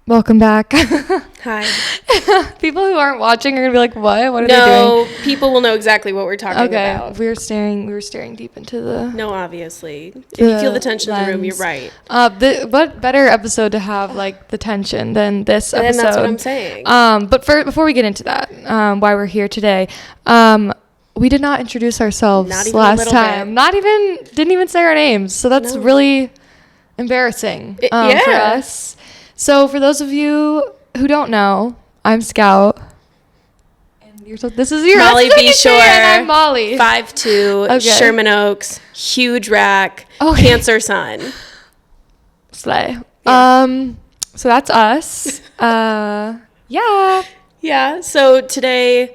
Welcome back. Hi. People who aren't watching are gonna be like, "What? What are they doing?" No, people will know exactly what we're talking about. We were staring deep into the. No, obviously. If you feel the tension in the room, you're right. What better episode to have like the tension than this episode? And that's what I'm saying. But before we get into that, why we're here today, we did not introduce ourselves last time. Didn't even say our names. So that's really embarrassing for us. So for those of you who don't know, I'm Scout. And this is your Molly B. Shore. And I'm Molly. 5'2", okay. Sherman Oaks, huge rack, Cancer sun. Slay. Yeah. So that's us. Yeah. Yeah. So today,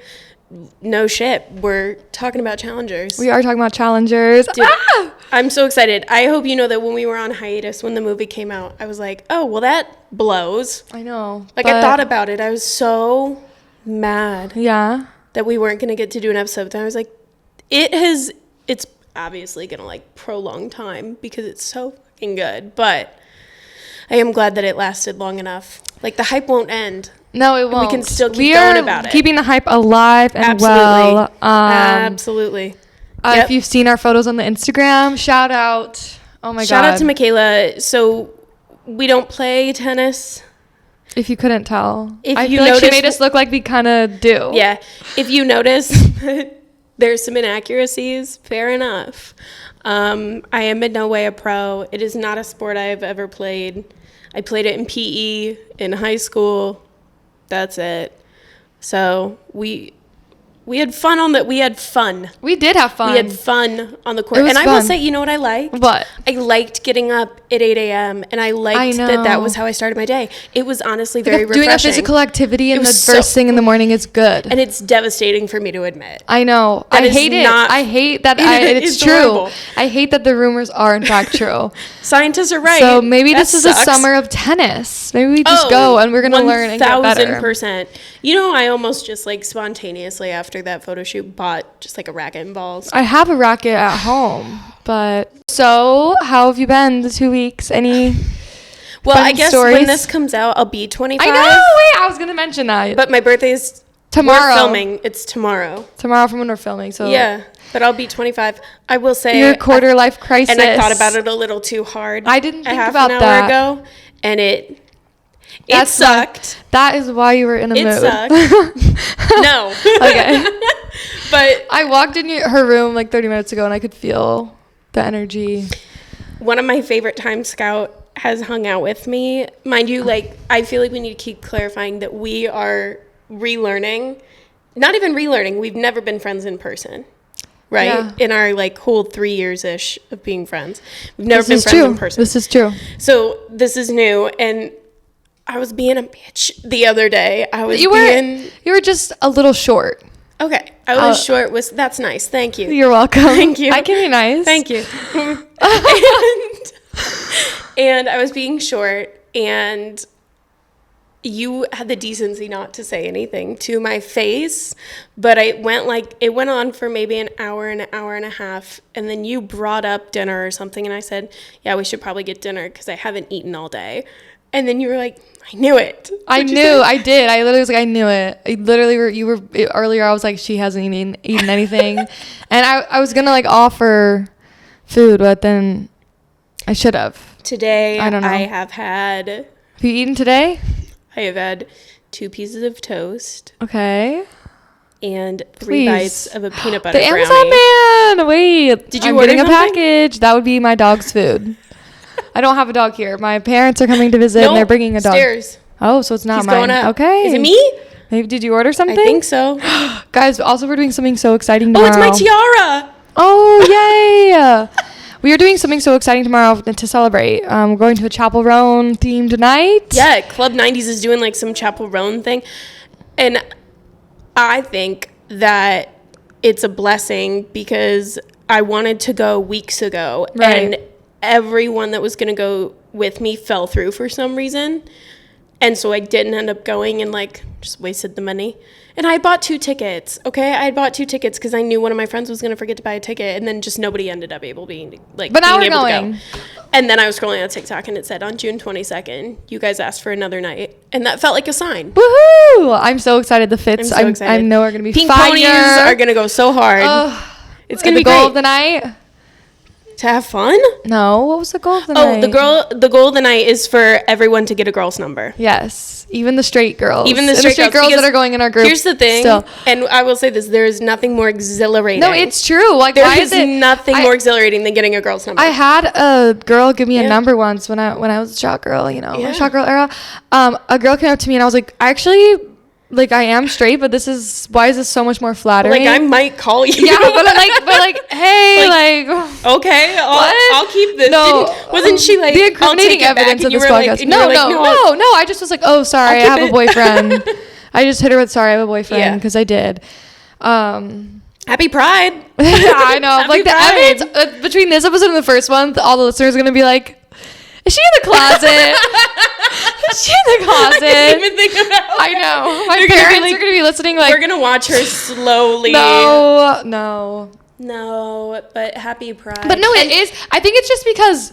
no shit, we're talking about challengers. We are talking about challengers. Dude, I'm so excited. I hope you know that when we were on hiatus, when the movie came out, I was like, oh, well, that blows. I know. Like, I thought about it. I was so mad. Yeah. That we weren't going to get to do an episode. And I was like, it's obviously going to, like, prolong time because it's so fucking good. But I am glad that it lasted long enough. Like, the hype won't end. No, it won't. We can still keep going about it. Keeping the hype alive and well. Absolutely. If you've seen our photos on the Instagram, shout out. Oh my God. Shout out to Michaela. So we don't play tennis. If you couldn't tell. I feel like she made us look like we kind of do. Yeah. If you notice there's some inaccuracies, fair enough. I am in no way a pro. It is not a sport I have ever played. I played it in PE in high school. That's it. So we had fun on that. We had fun. We did have fun. We had fun on the court. And I will say, you know what I liked? What? I liked getting up at 8 a.m. and I liked that was how I started my day. It was honestly very refreshing. Doing a physical activity in the first thing in the morning is good. And it's devastating for me to admit. I know. I hate it. I hate that it's true. Horrible. I hate that the rumors are in fact true. Scientists are right. So maybe this is a summer of tennis. Maybe we just go and we're going to learn and get better. 1,000%. You know, I almost just like spontaneously after that photo shoot bought just like a racket and balls. I have a racket at home, but so how have you been the 2 weeks? Any Well, I guess stories? when this comes out, I'll be 25. I know. Wait, I was going to mention that. But my birthday's tomorrow. We're filming. It's tomorrow. Tomorrow from when we're filming. So yeah, but I'll be 25. I will say your quarter life crisis. And I thought about it a little too hard. I didn't think about that half an hour ago, and it sucked. That is why you were in a mood. It sucked. No. Okay. But I walked in her room like 30 minutes ago and I could feel the energy. One of my favorite time Scout has hung out with me. Mind you, like, I feel like we need to keep clarifying that we are relearning. Not even relearning. We've never been friends in person. Right? Yeah. In our, like, whole 3 years-ish of being friends. We've never been friends in person. This is true. So this is new. And I was being a bitch the other day. You were just a little short. Okay. I was short. That's nice. Thank you. You're welcome. Thank you. I can be nice. Thank you. and I was being short, and you had the decency not to say anything to my face, but it went on for maybe an hour and a half, and then you brought up dinner or something, and I said, yeah, we should probably get dinner because I haven't eaten all day. And then you were like, I knew it. I did. I literally was like, I knew it. Earlier, I was like, she hasn't eaten anything. And I was going to like offer food, but then I should have. Today, I don't know. Have you eaten today? I have had 2 pieces of toast. Okay. And 3 bites of a peanut butter brownie. The Amazon man! Wait. Did you I'm order getting something? A package. That would be my dog's food. I don't have a dog here. My parents are coming to visit and they're bringing a dog. Stairs. Oh, so it's not He's mine. Going up. Okay. Is it me? Maybe did you order something? I think so. Guys, also we're doing something so exciting tomorrow. Oh, it's my tiara. Oh, yay. We are doing something so exciting tomorrow to celebrate. We're going to a Chapel Roan themed night. Yeah, Club 90s is doing like some Chapel Roan thing. And I think that it's a blessing because I wanted to go weeks ago. Right. And everyone that was going to go with me fell through for some reason. And so I didn't end up going and like just wasted the money. And I bought 2 tickets. Okay, I bought 2 tickets because I knew one of my friends was gonna forget to buy a ticket, and then just nobody ended up being able to go. And then I was scrolling on TikTok and it said on June 22nd, you guys asked for another night, and that felt like a sign. Woohoo! I'm so excited. The fits, I'm so excited. I know are gonna be Pink fire. ponies are gonna go so hard. It's gonna be the goal great. of the night. To have fun? No, what was the goal of the night? The goal of the night is for everyone to get a girl's number. Yes, even the straight girls. Even the straight girls that are going in our group. Here's the thing, still. And I will say this: there is nothing more exhilarating. No, it's true. Like, there is nothing more exhilarating than getting a girl's number. I had a girl give me a number once when I was a shot girl. You know, shot girl era. A girl came up to me and I was like, actually. Like, I am straight, but why is this so much more flattering? Like, I might call you. Yeah, but hey, okay, I'll keep this. No. Wasn't she like, the incriminating evidence of this podcast? Like, no, I just was like, oh, sorry, I have a boyfriend. I just hit her with, sorry, I have a boyfriend, because I did. Happy Pride. I know. Happy like, the Pride. evidence, between this episode and the first one, all the listeners are going to be like, is she in the closet? Is she in the closet? I didn't even think about I know. My parents are going to be listening like... We're going to watch her slowly. No, but happy Pride. But no, it is. I think it's just because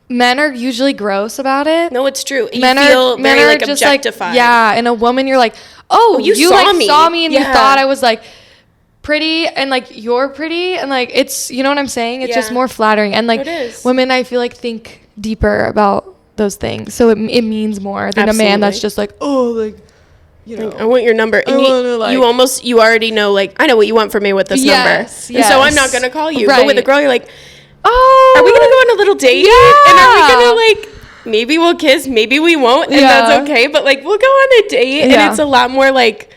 men are usually gross about it. No, it's true. You feel very like objectified. Like, yeah, and a woman, you're like, you saw me and you thought I was like... pretty and like you're pretty and like it's, you know what I'm saying, it's just more flattering, and like women I feel like think deeper about those things, so it means more than a man that's just like, oh, like, you know, I want your number, and you already know, like, I know what you want from me with this number, and so I'm not gonna call you, but with a girl you're like, are we gonna go on a little date, and are we gonna like, maybe we'll kiss, maybe we won't, and that's okay, but like we'll go on a date, and it's a lot more like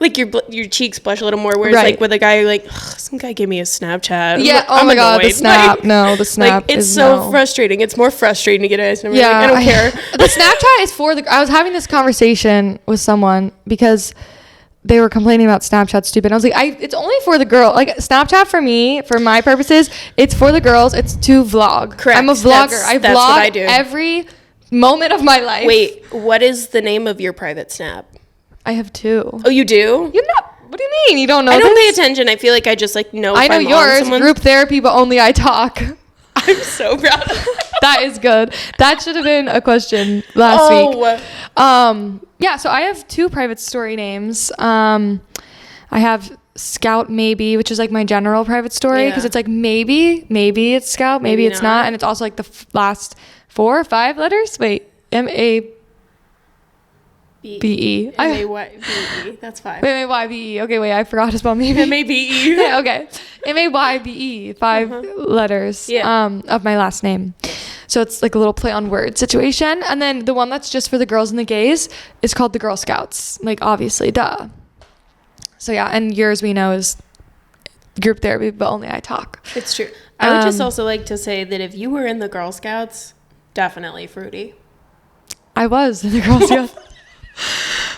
your cheeks blush a little more, whereas like with a guy you're like, some guy gave me a Snapchat. Yeah, oh my god, the snap. No, the snap. Like, it's so frustrating. It's more frustrating to get a number. Yeah, like, I don't care. The Snapchat is for I was having this conversation with someone because they were complaining about Snapchat stupid. I was like, it's only for the girl. Like, Snapchat for me, for my purposes, it's for the girls. It's to vlog. Correct. I'm a vlogger. I vlog what I do. Every moment of my life. Wait, what is the name of your private Snap? I have 2. Oh, you do? You know, what do you mean? You don't know? I don't pay attention. I feel like I just like know. I know yours. Group therapy, but only I talk. I'm so proud of that. That is good. That should have been a question last week. Yeah. So I have 2 private story names. I have Scout Maybe, which is like my general private story, because it's like maybe it's Scout, maybe it's not, and it's also like the last 4 or 5 letters. Wait, MABE. MAYBE. That's 5. MAYBE. Okay, wait, I forgot to spell maybe. MABE. Yeah, okay. MAYBE. 5 letters of my last name. So it's like a little play on word situation. And then the one that's just for the girls and the gays is called the Girl Scouts. Like, obviously, duh. So yeah, and yours we know is group therapy, but only I talk. It's true. I would just also like to say that if you were in the Girl Scouts, definitely fruity. I was in the Girl Scouts.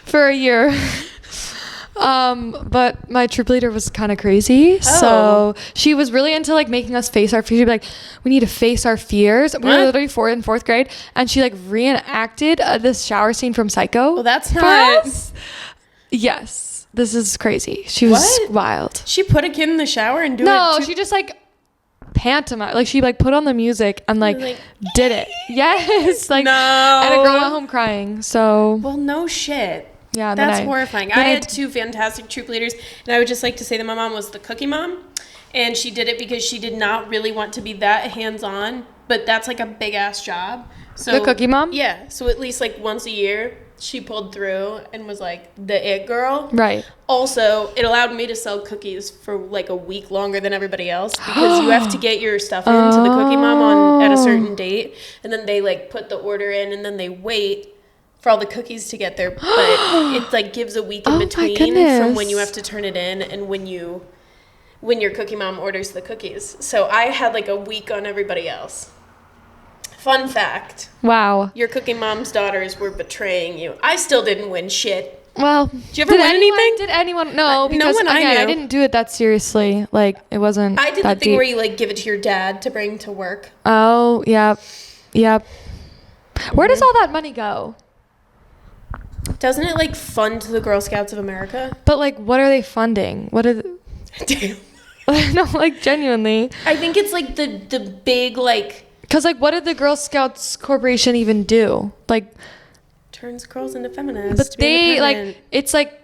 For a year. But my troop leader was kind of crazy. So she was really into like making us face our fears. She'd be like, we need to face our fears. We were literally in 4th grade, and she like reenacted this shower scene from Psycho. Well, that's not. Yes, this is crazy. She was wild. She put a kid in the shower and she just like pantomime, like she like put on the music and like did it. Yes, like no. And a girl went home crying. So no shit. Yeah, that's horrifying. I had 2 fantastic troop leaders, and I would just like to say that my mom was the cookie mom, and she did it because she did not really want to be that hands-on, but that's like a big ass job. So the cookie mom? Yeah. So at least like once a year she pulled through and was like the it girl. Right. Also, it allowed me to sell cookies for like a week longer than everybody else, because you have to get your stuff into the cookie mom at a certain date, and then they like put the order in, and then they wait for all the cookies to get there, but it like gives a week in between from when you have to turn it in and when your cookie mom orders the cookies. So I had like a week on everybody else. Fun fact. Wow. Your cookie mom's daughters were betraying you. I still didn't win shit. Well, did you ever win anything? Did anyone? No, because no one I didn't do it that seriously. Like, it wasn't. I did that the thing deep. where you like give it to your dad to bring to work. Oh, yep. Where does all that money go? Doesn't it like fund the Girl Scouts of America? But like, what are they funding? What are Damn. No, like genuinely. I think it's like the big like. Cause like, what did the Girl Scouts Corporation even do? Like, turns girls into feminists. But they like, it's like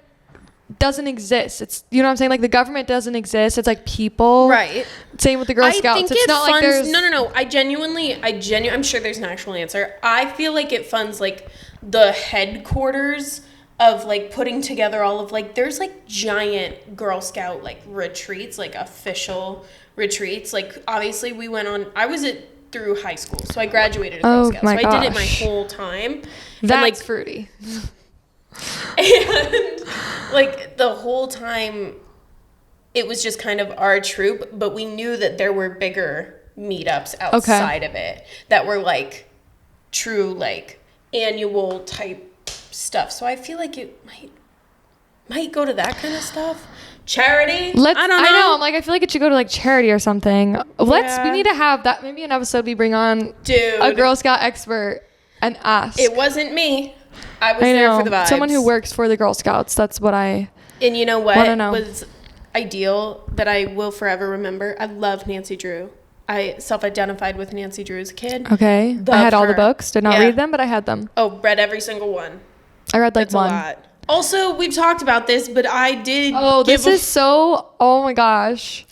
doesn't exist. It's, you know what I'm saying? Like the government doesn't exist. It's like people. Right. Same with the Girl Scouts. Think it's not funds, like there's. No. I genuinely, I'm sure there's an actual answer. I feel like it funds like the headquarters of like putting together all of like, there's like giant Girl Scout like retreats, like official retreats. Like obviously we went on, I was through high school. So I graduated at Girl Scouts. So I did it my whole time. That's like, fruity. And like the whole time it was just kind of our troop, but we knew that there were bigger meetups outside of it that were like true like annual type stuff. So I feel like it might go to that kind of stuff. Charity? I don't know. I know. I'm like, I feel like it should go to like charity or something. We need to have that. Maybe an episode we bring on a Girl Scout expert and ask. It wasn't me. I was there for the vibes. Someone who works for the Girl Scouts. That's what I. And you know what was ideal that I will forever remember? I love Nancy Drew. I self-identified with Nancy Drew as a kid. Okay. I had all the books. Did not read them, but I had them. Oh, read every single one. I read like one. A lot. Also, we've talked about this, but I did. Oh, this is so. Oh my gosh.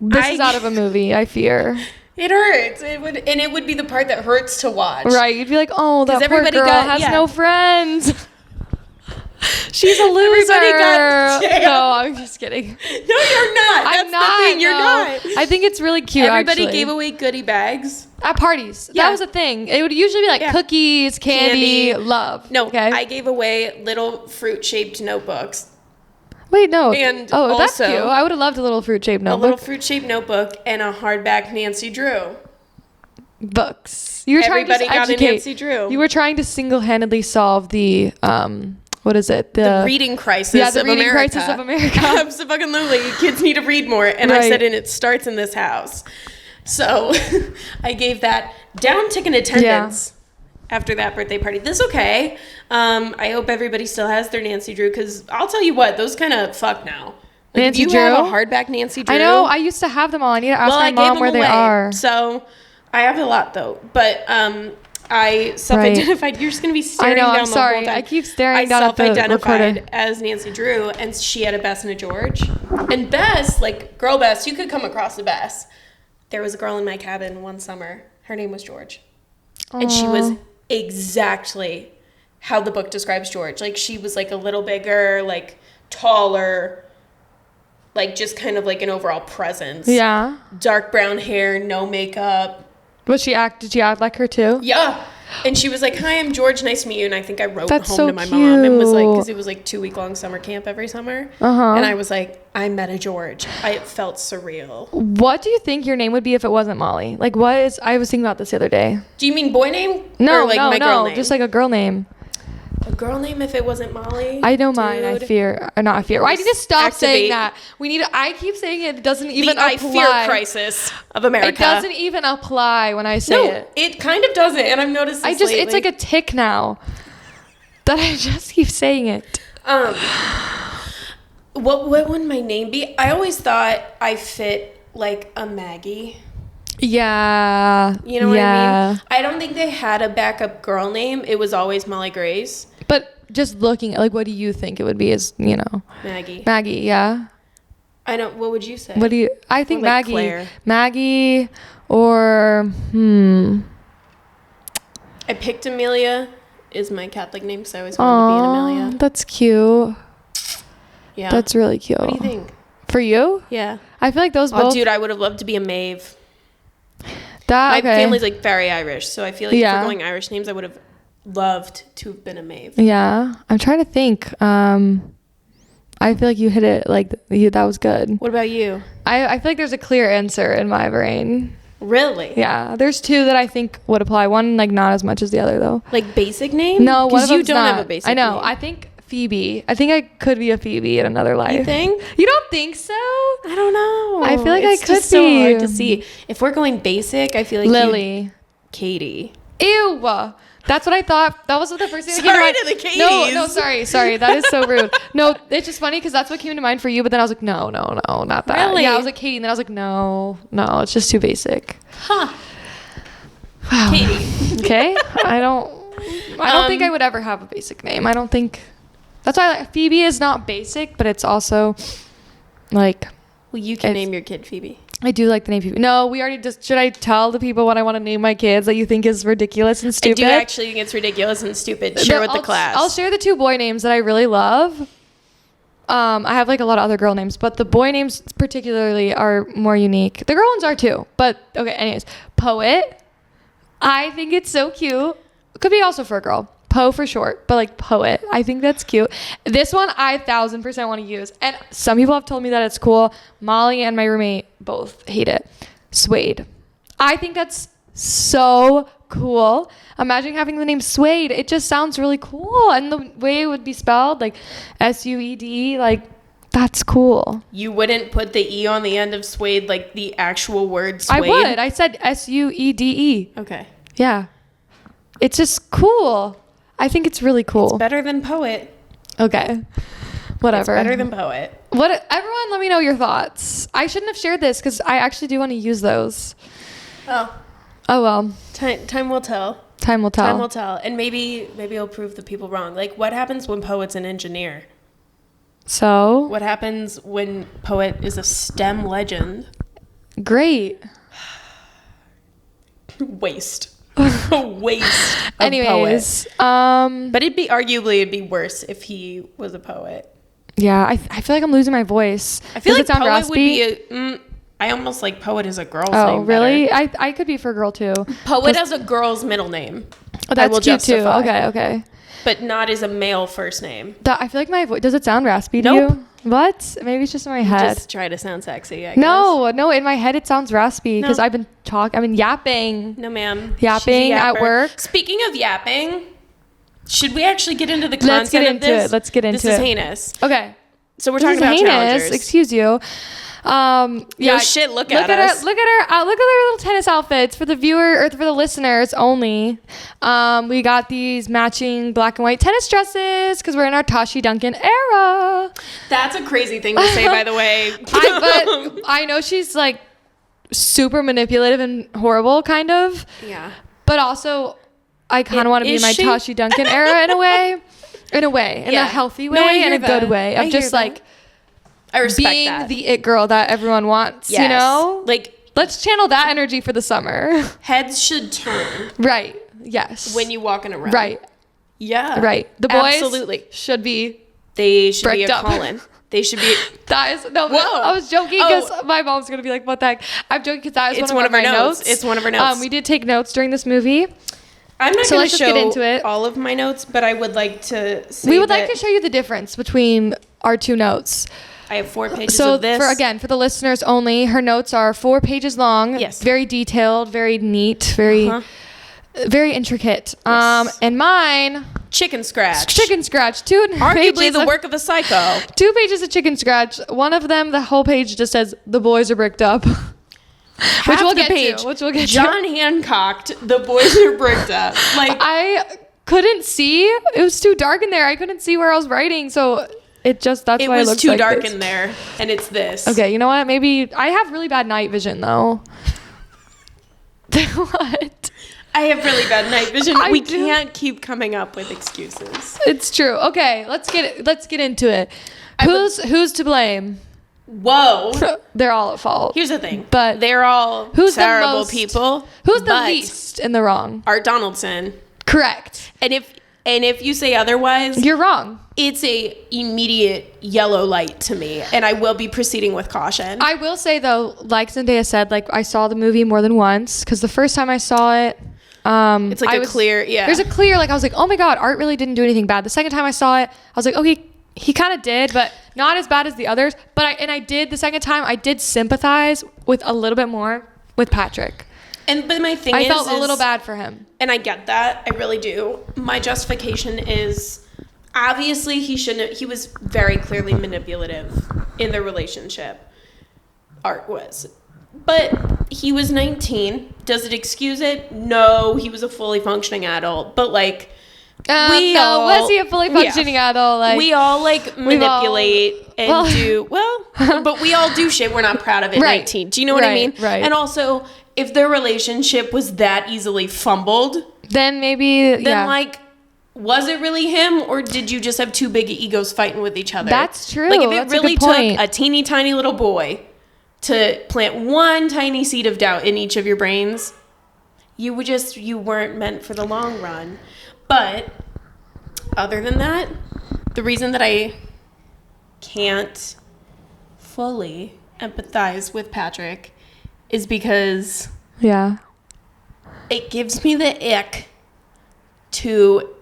This is out of a movie, I fear. It hurts. It would be the part that hurts to watch. Right. You'd be like, oh, that poor girl has no friends. She's a loser. Everybody got jailed. No, I'm just kidding. No, you're not. That's the thing. You're not. I think it's really cute, Everybody gave away goodie bags. At parties. Yeah. That was a thing. It would usually be like cookies, candy, love. No, okay. I gave away little fruit-shaped notebooks. Wait, no. And that's cute. I would have loved a little fruit-shaped notebook. A little fruit-shaped notebook and a hardback Nancy Drew. Books. You were Everybody trying to got a Nancy Drew. You were trying to single-handedly solve the, what is it? The reading crisis of America. Yeah, the reading crisis of America. Absolutely. Kids need to read more. And I said, and it starts in this house. So I gave that down tick in attendance. Yeah. After that birthday party. That's okay. I hope everybody still has their Nancy Drew, because I'll tell you what, those kind of fuck now. Like, Nancy if you Drew? have a hardback Nancy Drew. I know. I used to have them all. I need to ask my mom where they are. So I have a lot though. But I self-identified. You're just going to be staring down the whole time. I'm sorry. I keep staring down at the recorder. I self-identified as Nancy Drew, and she had a Bess and a George. And Bess, like girl Bess, you could come across the Bess. There was a girl in my cabin one summer. Her name was George. Aww. And she was exactly how the book describes George. Like, she was like a little bigger, like taller, like just kind of like an overall presence. Yeah. Dark brown hair, no makeup. Did she act like her too? Yeah. And she was like, "Hi, I'm George. Nice to meet you." And I think I wrote home to my mom and was like, because it was like 2-week-long summer camp every summer. And I was like, I met a George. It felt surreal. What do you think your name would be if it wasn't Molly? Like, I was thinking about this the other day. Do you mean boy name? No, or like my girl name? Just like a girl name. A girl name if it wasn't Molly? I know mine. I fear. Or not I fear. I need to stop saying that. I keep saying it. It doesn't even apply. I fear crisis of America. It doesn't even apply when I say it. It kind of doesn't. And I've noticed this lately. It's like a tick now. That I just keep saying it. What would my name be? I always thought I fit like a Maggie. Yeah. You know what I mean? I don't think they had a backup girl name. It was always Molly Grace. But just looking at, like, what do you think it would be is, Maggie. Maggie, yeah. I don't, what would you say? I think like Maggie. Claire. Maggie or, I picked Amelia is my Catholic name because I always wanted to be an Amelia. That's cute. Yeah. That's really cute. What do you think? For you? Yeah. I feel like those both. Oh, dude, I would have loved to be a Maeve. My family's like very Irish, so I feel like if we're going Irish names, I would have loved to have been a Maeve. Yeah. I'm trying to think. I feel like you hit it, like, that was good. What about you? I feel like there's a clear answer in my brain. Really? Yeah. There's two that I think would apply. One, like, not as much as the other, though. Like, basic name? No, one of them's you don't not. have a basic name. I know. I think Phoebe. I think I could be a Phoebe in another life. You think? You don't think so? I don't know. I feel like it's I could just be. so hard to see. If we're going basic, I feel like Lily. Katie. Ew. That's what I thought. That was what the first thing that Sorry came to mind. to the Katies. Sorry. That is so rude. No, it's just funny because that's what came to mind for you. But then I was like, no, not that. Really? Yeah, I was like Katie, and then I was like, no, it's just too basic. Huh. Wow. Katie. Okay. I don't think I would ever have a basic name. I don't think. That's why Phoebe is not basic, but it's also like. Well, you can name your kid Phoebe. I do like the name Phoebe. No, we already just. Should I tell the people what I want to name my kids that you think is ridiculous and stupid? I do actually think it's ridiculous and stupid. Share with the class. I'll share the 2 boy names that I really love. I have like a lot of other girl names, but the boy names particularly are more unique. The girl ones are too, but okay. Anyways, Poet. I think it's so cute. Could be also for a girl. Poe for short, but like Poet. I think that's cute. This one I 1000% want to use. And some people have told me that it's cool. Molly and my roommate both hate it. Suede. I think that's so cool. Imagine having the name Suede. It just sounds really cool. And the way it would be spelled, like Suede, like that's cool. You wouldn't put the E on the end of Suede, like the actual word Suede? I would. I said Suede. Okay. Yeah. It's just cool. I think it's really cool. It's better than Poet. Okay. Whatever. It's better than Poet. Everyone let me know your thoughts. I shouldn't have shared this because I actually do want to use those. Oh well. Time will tell. Time will tell. Time will tell. And maybe it'll prove the people wrong. Like, what happens when Poet's an engineer? So? What happens when Poet is a STEM legend? Great. Waste. A waste of Anyways, Poet. But it'd be worse if he was a poet. Yeah, I feel like I'm losing my voice. I feel like Poet raspy? would be I almost like Poet as a girl's name. Oh, really? I could be for a girl too. Poet as a girl's middle name. Oh, that's cute justify. Too. Okay. But not as a male first name. I feel like my voice, does it sound raspy to Nope. you? What? Maybe it's just in my head. Just try to sound sexy, I guess. No, in my head it sounds raspy because I've been yapping. No, ma'am. Yapping at work. Speaking of yapping, should we actually get into the content of this? Let's get into it. This is heinous. Okay. So we're talking about challengers. Excuse you. Yeah, shit, look at us. Look at our little tennis outfits for the viewer or for the listeners only. We got these matching black and white tennis dresses because we're in our Tashi Duncan era. That's a crazy thing to say, by the way. But I know she's like super manipulative and horrible, kind of. Yeah. But also, I kind of want to be in my Tashi Duncan era in a way, in a healthy way, and a good way of just like. I respect being that. the it girl that everyone wants, yes. You know? Like, let's channel that energy for the summer. Heads should turn. Right. Yes. When you walk in a room. Right. Yeah. Right. The boys absolutely should be. They should be a Colin. They should be. That is no. Whoa. I was joking because my mom's gonna be like, "What the heck?" I'm joking because that is one of our notes. It's one of our notes. We did take notes during this movie. I'm not going to show get into it. all of my notes, but I would like to say we would like to show you the difference between our 2 notes. I have 4 pages of this. For the listeners only, her notes are 4 pages long. Yes. Very detailed, very neat, very intricate. Yes. And mine, chicken scratch. 2 Arguably pages the work of a psycho. 2 pages of chicken scratch. One of them, the whole page just says the boys are bricked up. Which we'll get to. John Hancocked, the boys are bricked up. Like, I couldn't see. It was too dark in there. I couldn't see where I was writing, so that's why it looks like this. It was too dark in there, and it's this. Okay, you know what? Maybe I have really bad night vision, though. What? I have really bad night vision. We can't keep coming up with excuses. It's true. Okay, let's get into it. Who's to blame? Whoa. They're all at fault. Here's the thing. But they're all terrible people. Who's the least in the wrong? Art Donaldson. Correct. And if you say otherwise, you're wrong. It's a immediate yellow light to me, and I will be proceeding with caution. I will say though, like Zendaya said, like I saw the movie more than once because the first time I saw it, it's like clear. There's a clear like I was like, oh my god, Art really didn't do anything bad. The second time I saw it, I was like, okay. He kind of did, but not as bad as the others. But I did the second time. I did sympathize with a little bit more with Patrick. But my thing I felt a little bad for him, and I get that. I really do. My justification is obviously he shouldn't. He was very clearly manipulative in the relationship. Art was, But he was 19. Does it excuse it? No, he was a fully functioning adult. But like, was he a fully functioning adult? Like, we all like manipulate but we all do shit we're not proud of at 19. Do you know what I mean? Right. And also, if their relationship was that easily fumbled, then maybe, like, was it really him, or did you just have two big egos fighting with each other? That's true. Like, if it really took a teeny tiny little boy to plant one tiny seed of doubt in each of your brains, you weren't meant for the long run. But other than that, the reason that I can't fully empathize with Patrick is because it gives me the ick to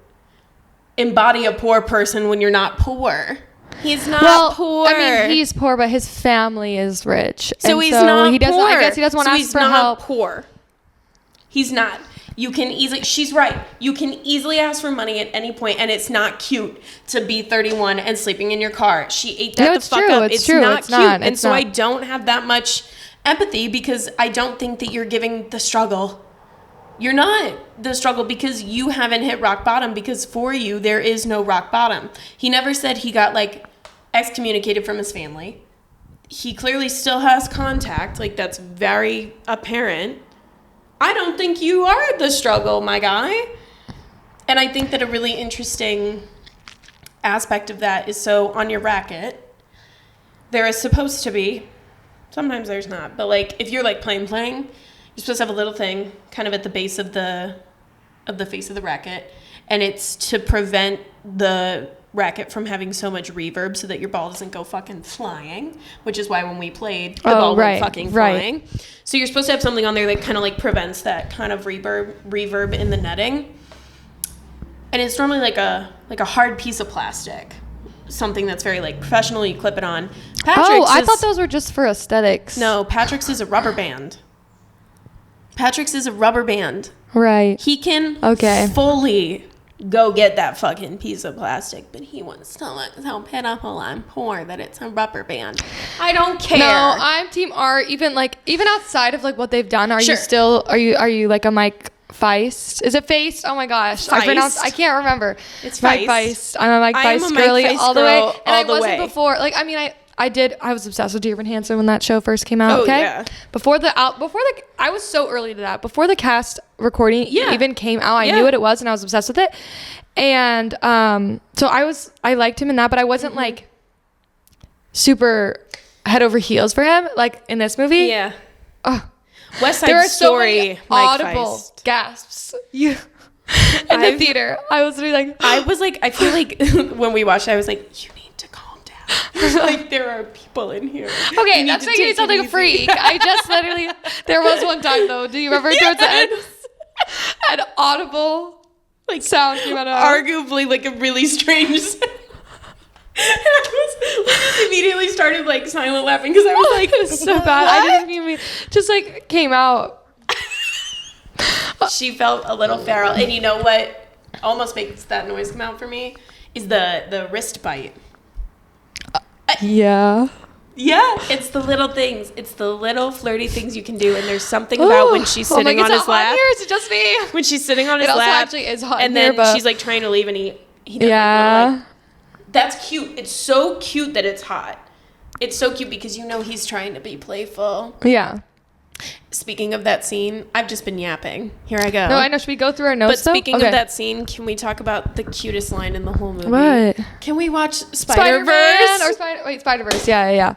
embody a poor person when you're not poor. He's not poor. I mean, he's poor, but his family is rich. So he's not poor. I guess he doesn't want to ask for help. He's not poor. He's not. She's right. You can easily ask for money at any point, and it's not cute to be 31 and sleeping in your car. She ate that the fuck up. It's not cute. And so I don't have that much empathy because I don't think that you're giving the struggle. You're not the struggle because you haven't hit rock bottom, because for you, there is no rock bottom. He never said he got, like, excommunicated from his family. He clearly still has contact. Like, that's very apparent. I don't think you are the struggle, my guy. And I think that a really interesting aspect of that is, so on your racket, there is supposed to be, sometimes there's not, but like if you're like playing, you're supposed to have a little thing kind of at the base of the face of the racket, and it's to prevent the racket from having so much reverb so that your ball doesn't go fucking flying, which is why when we played, the ball went fucking flying. So you're supposed to have something on there that kind of like prevents that kind of reverb in the netting. And it's normally like a hard piece of plastic, something that's very like professional. You clip it on. I thought those were just for aesthetics. No, Patrick's is a rubber band. Right. He can fully go get that fucking piece of plastic, but he wants to look so pitiful and poor that it's a rubber band. I don't care. No, I'm team art. Even outside of like what they've done, are you like a Mike Feist? Is it Feist? Oh my gosh, I can't remember. It's Mike Feist. I'm a Mike Feist girly all the way, and I wasn't before. Like, I mean, I was obsessed with Dear Evan Hansen when that show first came out. Yeah. I was so early to that. Before the cast recording even came out, I knew what it was and I was obsessed with it. And so I liked him in that, but I wasn't like super head over heels for him like in this movie. Yeah. Oh. West Side Story. So audible gasps. In the theater. I was really like, I feel like when we watched it, I was like, you need to calm down. Like, there are people in here. Okay, that's making me sound like a freak. I just literally, there was one time though, do you remember towards the end? An audible like sound came out of arguably like a really strange sound. I just immediately started like silent laughing because I was like, it was so bad. I didn't even just like came out. She felt a little feral, and you know what almost makes that noise come out for me is the wrist bite. Yeah, it's the little things. It's the little flirty things you can do, and there's something about when she's sitting on his lap. Here, is it just me? When she's sitting on his lap, it also actually is hot. And then she's like trying to leave, and he does like, that's cute. It's so cute that it's hot. It's so cute because you know he's trying to be playful. Yeah. Speaking of that scene, I've just been yapping. Here I go. No, I know. Should we go through our notes? But speaking of that scene, can we talk about the cutest line in the whole movie? What? Can we watch Spider-Verse? Spider-Verse. Yeah.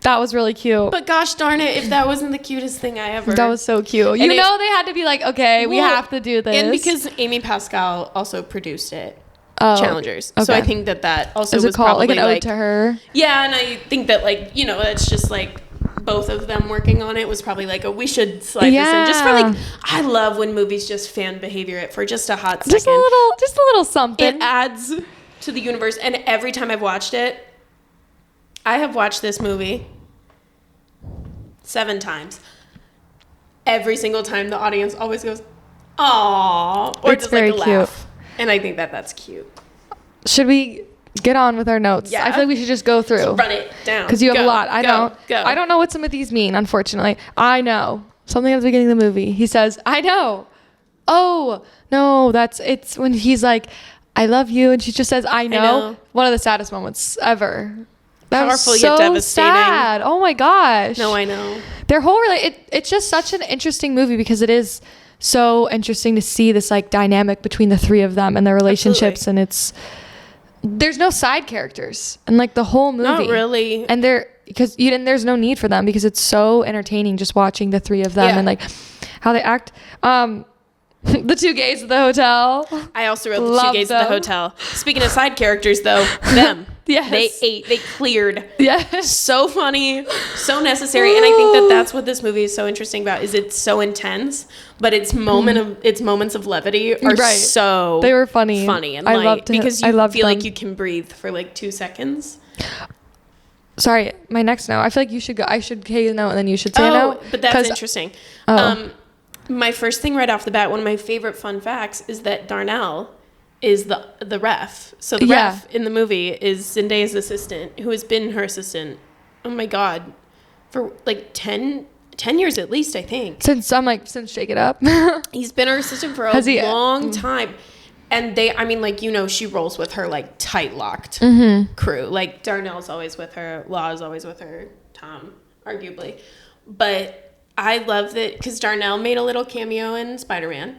That was really cute. But gosh darn it, if that wasn't the cutest thing I ever... That was so cute. They had to be like, okay, we have to do this. And because Amy Pascal also produced it. Challengers. Okay. So I think that also was probably like an ode to her. Yeah, and I think that like, you know, it's just like both of them working on it was probably like, we should slide this in. Just for like, I love when movies just fan behavior it for just a hot second. Just a little something. It adds to the universe. And every time I've watched it, I have watched this movie 7 times. Every single time the audience always goes, "Aww," or it's just like very a laugh. And I think that that's cute. Should we get on with our notes. Yeah. I feel like we should just go through. Run it down. Because you have a lot. I don't know what some of these mean, unfortunately. I know. Something at the beginning of the movie. He says, I know. Oh, no, it's when he's like, I love you. And she just says, I know. One of the saddest moments ever. That Powerful was yet so devastating. sad. Oh my gosh. No, I know. Their whole, it's just such an interesting movie because it is so interesting to see this like dynamic between the three of them and their relationships. Absolutely. And there's no side characters and like the whole movie. Not really. And there's no need for them because it's so entertaining just watching the three of them and like how they act. The two gays at the hotel. I also wrote the two gays at the hotel. Speaking of side characters, though, them. Yes. They ate. They cleared. Yes. So funny. So necessary. And I think that's what this movie is so interesting about. Is it's so intense, but its moments of levity are so. They were funny. And I loved it because you feel like you can breathe for like 2 seconds. Sorry, my next note. I feel like you should go. I should say a note and then you should say a note. But that's interesting. My first thing right off the bat, one of my favorite fun facts is that Darnell is the ref. So the ref in the movie is Zendaya's assistant, who has been her assistant, oh my God, for like 10 years at least, I think. Since Shake It Up. He's been her assistant for a long time. And she rolls with her like tight-locked crew. Like Darnell's always with her, Law is always with her, Tom, arguably. But I love that because Darnell made a little cameo in Spider-Man.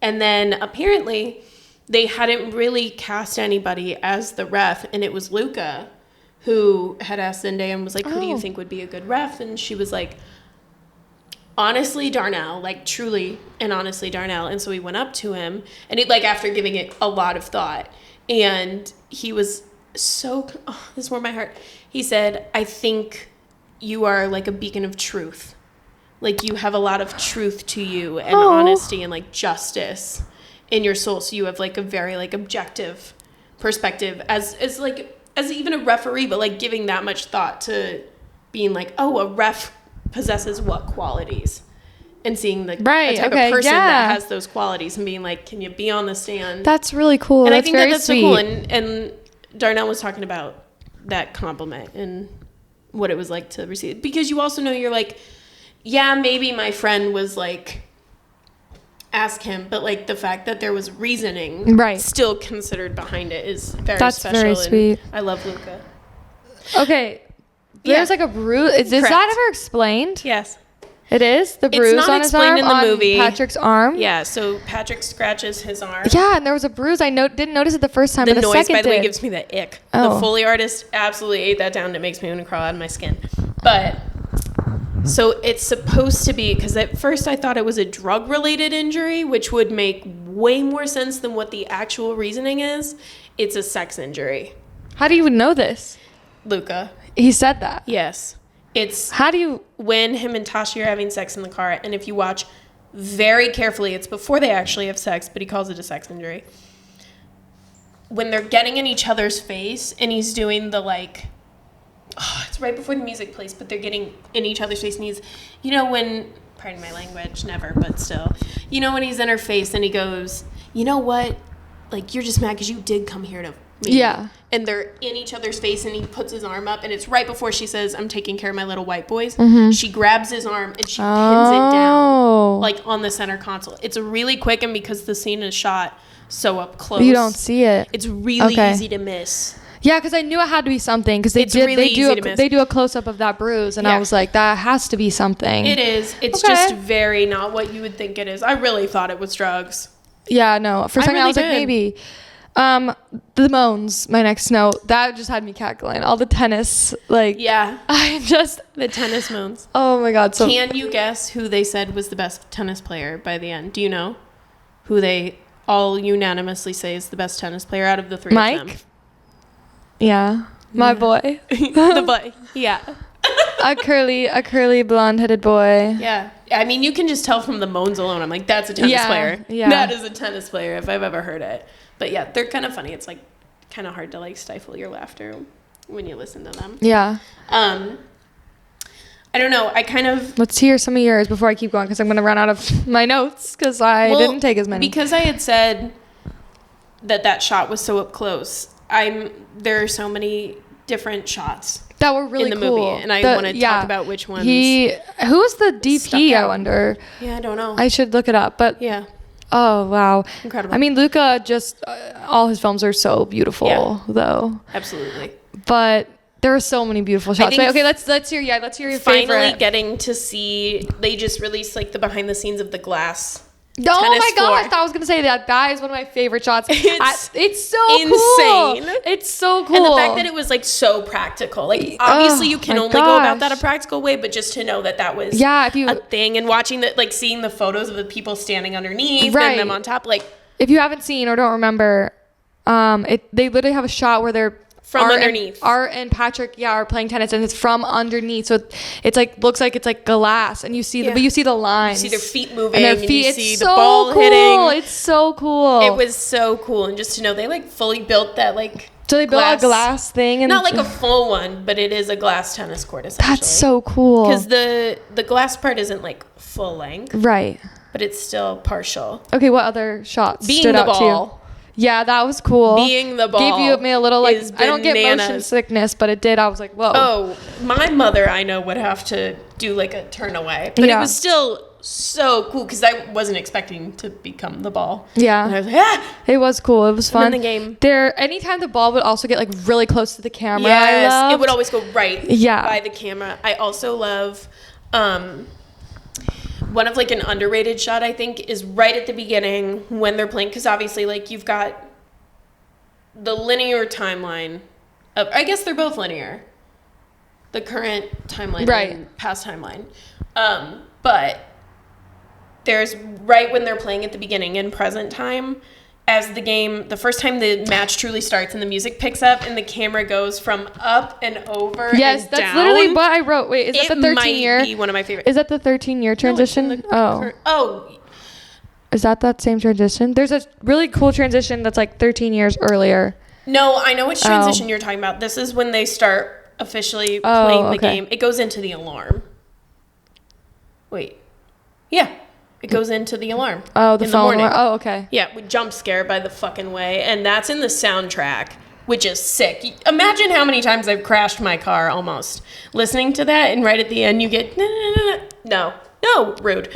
And then apparently they hadn't really cast anybody as the ref. And it was Luca who had asked Zendaya and was like, who do you think would be a good ref? And she was like, honestly, Darnell, like truly and honestly, Darnell. And so we went up to him and after giving it a lot of thought. And he was this warmed my heart. He said, I think you are like a beacon of truth. Like you have a lot of truth to you and honesty and like justice in your soul. So you have like a very like objective perspective as even a referee, but like giving that much thought to being like, a ref possesses what qualities, and seeing the type of person that has those qualities and being like, can you be on the stand? That's really cool. And I think that's sweet. So cool. And Darnell was talking about that compliment and what it was like to receive it. Because you also know you're like, yeah, maybe my friend was like, ask him, but like the fact that there was reasoning still considered behind it is very special. That's very sweet. I love Luca. Okay. There's like a bruise. Is that ever explained? Yes. It is? The bruise it's not on his arm explained in the movie. Patrick's arm? Yeah, so Patrick scratches his arm. Yeah, and there was a bruise. I didn't notice it the first time, but the noise, second by the way, gives me the ick. The Foley artist absolutely ate that down and it makes me want to crawl out of my skin. But so it's supposed to be, because at first I thought it was a drug-related injury, which would make way more sense than what the actual reasoning is. It's a sex injury. How do you even know this? Luca. He said that? Yes. It's when him and Tashi are having sex in the car, and if you watch very carefully, it's before they actually have sex, but he calls it a sex injury. When they're getting in each other's face, and he's doing the like, it's right before the music plays, but they're getting in each other's face, and he's, when, pardon my language, never, but still, when he's in her face, and he goes, you know what, like, you're just mad because you did come here to me. Yeah. And they're in each other's face, and he puts his arm up, and it's right before she says, I'm taking care of my little white boys. She grabs his arm, and she pins it down, like, on the center console. It's really quick, and because the scene is shot so up close. You don't see it. It's really easy to miss. Yeah, because I knew it had to be something, because they do a close-up of that bruise, and I was like, that has to be something. It is. It's just very not what you would think it is. I really thought it was drugs. Yeah, no. For a second, I was like, maybe. The moans, my next note, that just had me cackling. All the tennis, like, yeah, the tennis moans. Oh my God. So can you guess who they said was the best tennis player by the end? Do you know who they all unanimously say is the best tennis player out of the three of them? Mike? Yeah. My boy. The boy. Yeah. a curly blonde-headed boy. Yeah. I mean, you can just tell from the moans alone. I'm like, that's a tennis player. Yeah. That is a tennis player if I've ever heard it. But yeah, they're kind of funny. It's like kind of hard to like stifle your laughter when you listen to them. Yeah. I don't know. Let's hear some of yours before I keep going, because I'm going to run out of my notes because I didn't take as many. Because I had said that shot was so up close, there are so many different shots that were really in the cool. movie, and I want to talk about which ones. Who's the DP? I wonder. Yeah, I don't know. I should look it up, but yeah. Oh wow, incredible. I mean, Luca just all his films are so beautiful, though. Absolutely. But there are so many beautiful shots. Wait, okay, let's hear your finally favorite. Finally getting to see, they just released like the behind the scenes of the glass. Oh my gosh, I was gonna say that. That is one of my favorite shots. It's so insane. Cool. It's so cool. And the fact that it was like so practical. Like obviously you can only go about that a practical way, but just to know that was a thing, and watching that, like seeing the photos of the people standing underneath and them on top, like if you haven't seen or don't remember, they literally have a shot where they're from underneath. Art and Patrick, are playing tennis, and it's from underneath, so it's like looks like it's like glass, and you see but you see the lines, you see their feet moving, and you see the ball cool. hitting. It's so cool. It was so cool, and just to know they like fully built that like. So they built a glass thing, and not like a full one, but it is a glass tennis court essentially. That's so cool. Because the glass part isn't like full length, right? But it's still partial. Okay, what other shots stood out to you? Yeah, that was cool. Being the ball gave me a little like I don't get motion sickness, but it did. I was like, whoa. Oh, my mother I know would have to do like a turn away, but it was still so cool because I wasn't expecting to become the ball. Yeah, and I was like, it was cool. It was fun. And then the game anytime the ball would also get like really close to the camera. Yes, it would always go right by the camera. I also love. One of like an underrated shot I think is right at the beginning when they're playing, because obviously like you've got the linear timeline of, I guess they're both linear, the current timeline and past timeline, but there's right when they're playing at the beginning in present time, as the first time the match truly starts and the music picks up and the camera goes from up and over and that's down. Literally what I wrote. Wait, is that the 13-year? It might be one of my favorites. Is that the 13-year transition? Oh. Is that same transition? There's a really cool transition that's like 13 years earlier. No, I know which transition you're talking about. This is when they start officially playing the game. It goes into the alarm. Wait. Yeah. It goes into the alarm. Oh, the phone morning. Oh, okay. Yeah, we jump scare by the fucking way. And that's in the soundtrack, which is sick. Imagine how many times I've crashed my car almost listening to that. And right at the end, you get, no, rude.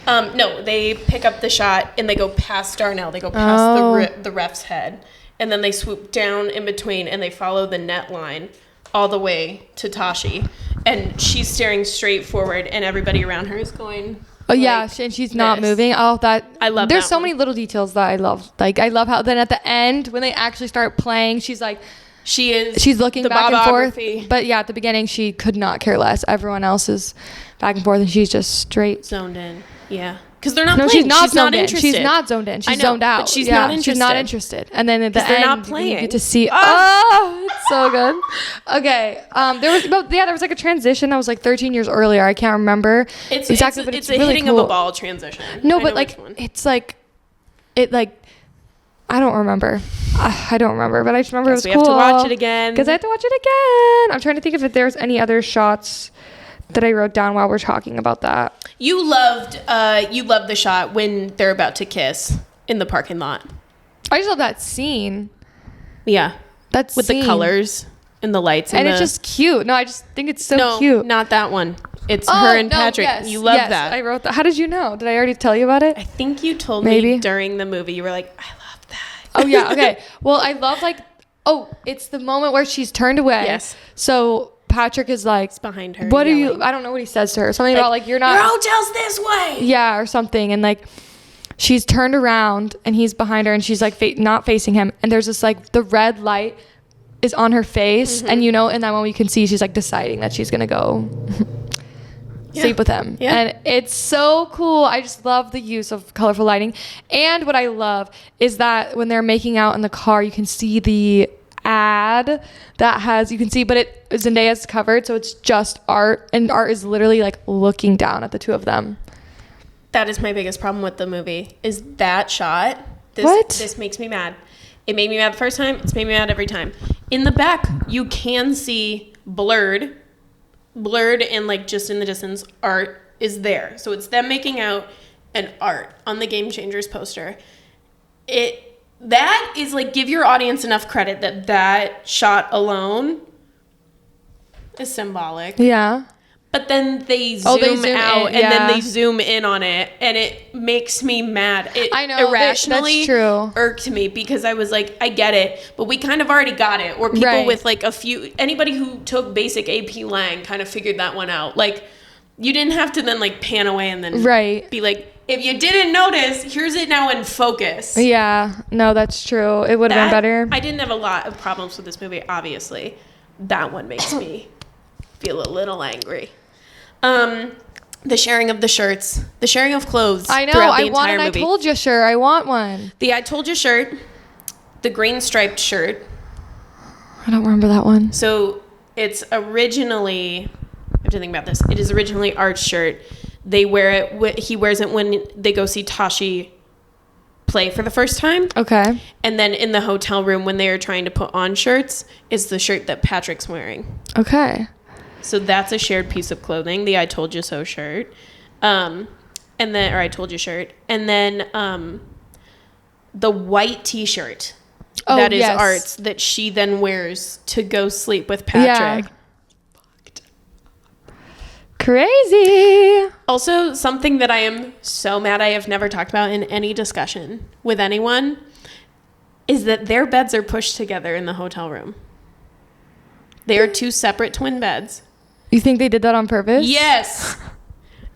No, they pick up the shot and they go past Darnell. They go past the ref's head. And then they swoop down in between and they follow the net line all the way to Tashi. And she's staring straight forward and everybody around her is going... Oh yeah, and she's not moving. Oh, I love. There's so many little details that I love. Like I love how then at the end when they actually start playing, she's like, she's looking back and forth. But yeah, at the beginning she could not care less. Everyone else is back and forth, and she's just straight zoned in. Yeah, because they're not. No, playing. she's not zoned in. Interested. She's not zoned in. She's zoned out. But she's not interested. She's not interested. And then at the end, they're not playing. You get to see. Oh, it's so good. Okay. There was like a transition that was like 13 years earlier. I can't remember exactly, but it's a really hitting cool. of a ball transition. No, but like it's like it like I don't remember. I don't remember, but I just remember it was cool. We have to watch it again. Because I have to watch it again. I'm trying to think if there's any other shots that I wrote down while we're talking about that. You loved the shot when they're about to kiss in the parking lot. I just love that scene. Yeah. That's with the colors and the lights. And it's just cute. No, I just think it's so cute. No, not that one. It's her and Patrick. Yes, you love that. I wrote that. How did you know? Did I already tell you about it? I think you told me during the movie. You were like, I love that. Oh, yeah. Okay. Well, I love it's the moment where she's turned away. Yes. So Patrick is like, it's behind her. What yelling. I don't know what he says to her. Something about like, you're not. Your hotel's this way. Yeah, or something. And like, she's turned around and he's behind her and she's like not facing him. And there's this like the red light is on her face. Mm-hmm. And in that moment you can see she's like deciding that she's going to go sleep with him. Yeah. And it's so cool. I just love the use of colorful lighting. And what I love is that when they're making out in the car, you can see the ad that has, you can see, but Zendaya's covered, so it's just Art, and Art is literally like looking down at the two of them. That is my biggest problem with the movie, is that shot. This makes me mad. It made me mad the first time. It's made me mad every time. In the back, you can see blurred, and like just in the distance, Art is there. So it's them making out and Art on the Game Changers poster. that is like, give your audience enough credit that shot alone is symbolic. Yeah. But then they zoom out and then they zoom in on it, and it makes me mad. I know, irrationally that's true. Irked me, because I was like, I get it, but we kind of already got it. Or people with like anybody who took basic AP Lang kind of figured that one out. Like, you didn't have to then like pan away and then be like, if you didn't notice, here's it now in focus. Yeah, no, that's true. It would have been better. I didn't have a lot of problems with this movie, obviously. That one makes me feel a little angry. The sharing of the shirts, the sharing of clothes. I know. I want an movie. I told you shirt. I want one. The I told you shirt, the green striped shirt. I don't remember that one. So it's originally, I have to think about this. It is originally Art's shirt. They wear it. He wears it when they go see Tashi play for the first time. Okay. And then in the hotel room when they are trying to put on shirts is the shirt that Patrick's wearing. Okay. So that's a shared piece of clothing, the I Told You So shirt. Or I Told You shirt. And then the white t-shirt that is Art's that she then wears to go sleep with Patrick. Yeah. Crazy. Also, something that I am so mad I have never talked about in any discussion with anyone is that their beds are pushed together in the hotel room. They are two separate twin beds. You think they did that on purpose? Yes.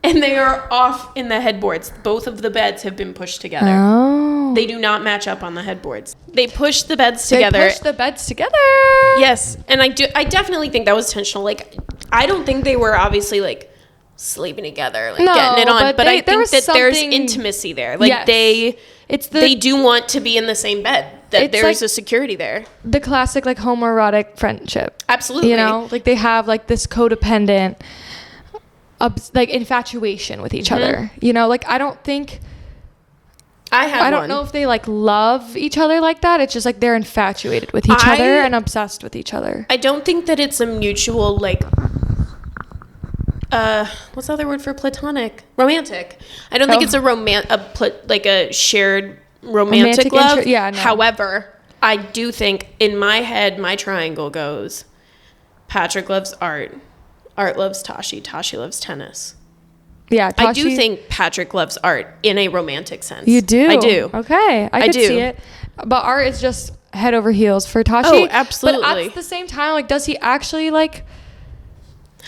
And they are off in the headboards. Both of the beds have been pushed together. Oh. They do not match up on the headboards. They push the beds together. They push the beds together. Yes. And I definitely think that was intentional. Like, I don't think they were obviously like sleeping together, like getting it on. But I think that there's intimacy there. Like they do want to be in the same bed. That there's a security there. The classic like homoerotic friendship. Absolutely. You know, like they have like this codependent like infatuation with each other. You know, like I don't know if they like love each other like that. It's just like they're infatuated with each other and obsessed with each other. I don't think that it's a mutual like what's the other word for platonic? Romantic. I don't think it's a shared romantic love. Yeah, no. However, I do think in my head, my triangle goes Patrick loves Art loves Tashi loves tennis. Yeah, I do think Patrick loves Art in a romantic sense. You do? I do. Okay, I could see it. But Art is just head over heels for Tashi. Oh, absolutely. But at the same time, like, does he actually like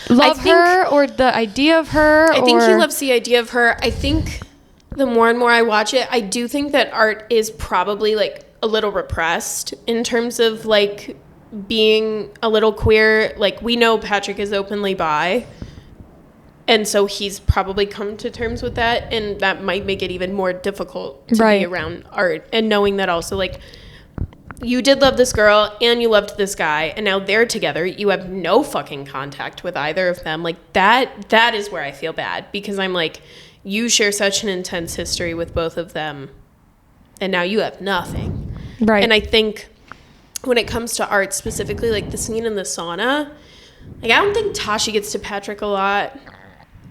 love her or the idea of her? I think he loves the idea of her. I think the more and more I watch it, I do think that Art is probably like a little repressed in terms of like being a little queer. Like, we know Patrick is openly bi, and so he's probably come to terms with that, and that might make it even more difficult to be around Art. And knowing that also, like, you did love this girl and you loved this guy, and now they're together, you have no fucking contact with either of them. Like, that is where I feel bad, because I'm like, you share such an intense history with both of them, and now you have nothing. Right. And I think when it comes to Art specifically, like the scene in the sauna, like, I don't think Tashi gets to Patrick a lot.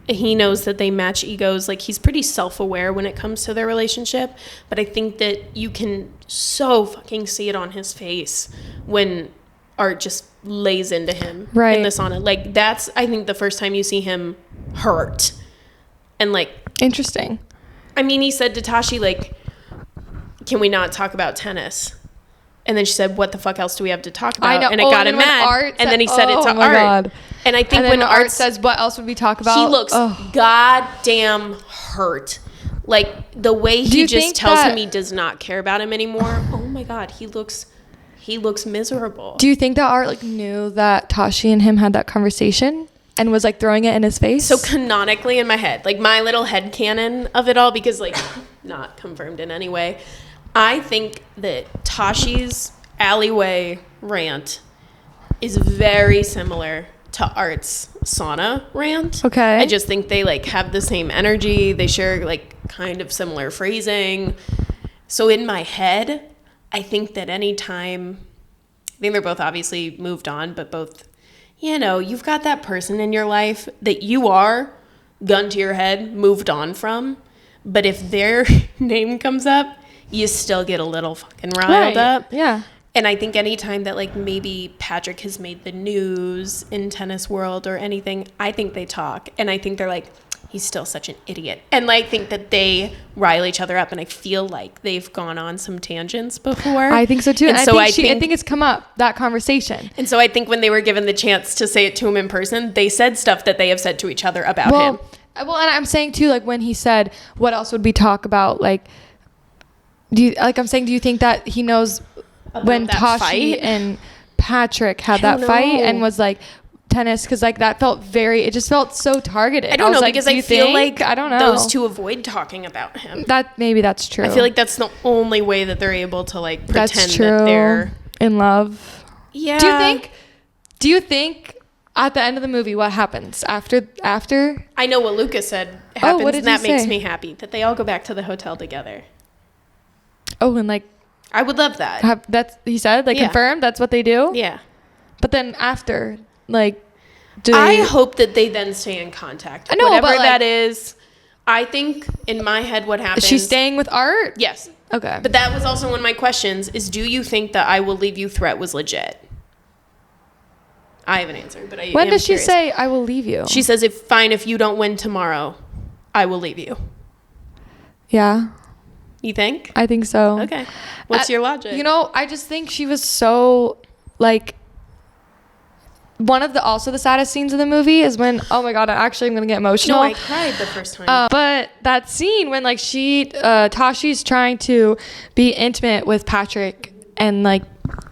He knows that they match egos. Like, he's pretty self-aware when it comes to their relationship. But I think that you can so fucking see it on his face when Art just lays into him in the sauna. Like, that's, I think, the first time you see him hurt. And, like... Interesting. I mean, he said to Tashi, like, can we not talk about tennis? And then she said, what the fuck else do we have to talk about? I know. And it got him mad. And then he said it to Art. God. And I think when Art says, what else would we talk about? He looks goddamn hurt. Like, the way he just tells him he does not care about him anymore. Oh my God, he looks miserable. Do you think that Art like knew that Tashi and him had that conversation and was like throwing it in his face? So canonically in my head, like my little headcanon of it all, because like not confirmed in any way, I think that Tashi's alleyway rant is very similar to Art's sauna rant. Okay. I just think they like have the same energy. They share like kind of similar phrasing. So in my head, I think that anytime, I think they're both obviously moved on, but both, you know, you've got that person in your life that you are, gun to your head, moved on from. But if their name comes up, you still get a little fucking riled up. Yeah. And I think anytime that like maybe Patrick has made the news in tennis world or anything, I think they talk. And I think they're like, he's still such an idiot. And I think that they rile each other up. And I feel like they've gone on some tangents before. I think so too. And so I think it's come up, that conversation. And so I think when they were given the chance to say it to him in person, they said stuff that they have said to each other about him. Well, and I'm saying too, like when he said, what else would we talk about? Like, do you think that he knows about when Tashi and Patrick had that fight and was like tennis? Because like that felt it just felt so targeted. I don't know, like, because I feel like I don't know, those two avoid talking about him. Maybe that's true. I feel like that's the only way that they're able to like pretend that's true. That they're in love. Yeah. Do you think at the end of the movie what happens after? I know what Lucas said happens, what did and that he makes say? me happy that they all go back to the hotel together. Oh, and like I would love that. That's he said, like confirmed. That's what they do. Yeah. But then after, like, I hope that they then stay in contact. I know, whatever but, like, that is. I think in my head, what happens? Is she staying with Art? Yes. Okay. But that was also one of my questions: is do you think that "I will leave you" threat was legit? I have an answer, but when does she say "I will leave you"? She says, if you don't win tomorrow, I will leave you. Yeah. You think? I think so. Okay. What's your logic? I just think she was so, like, one of the saddest scenes of the movie is when, oh my God, I'm going to get emotional. No, I cried the first time. But that scene when, like, Tashi's trying to be intimate with Patrick and, like,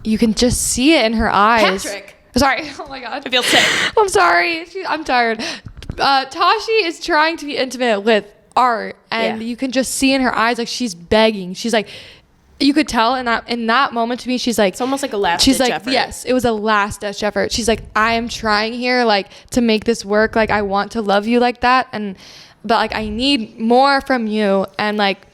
you can just see it in her eyes. Patrick. Sorry. Oh my God. I feel sick. I'm sorry. I'm tired. Tashi is trying to be intimate with Art, and you can just see in her eyes, like, she's begging. She's like, you could tell in that moment to me, she's like, it's almost like a last ditch effort. Yes, it was a last ditch effort. She's like, I am trying here, like, to make this work. Like, I want to love you like that, but like, I need more from you. And like,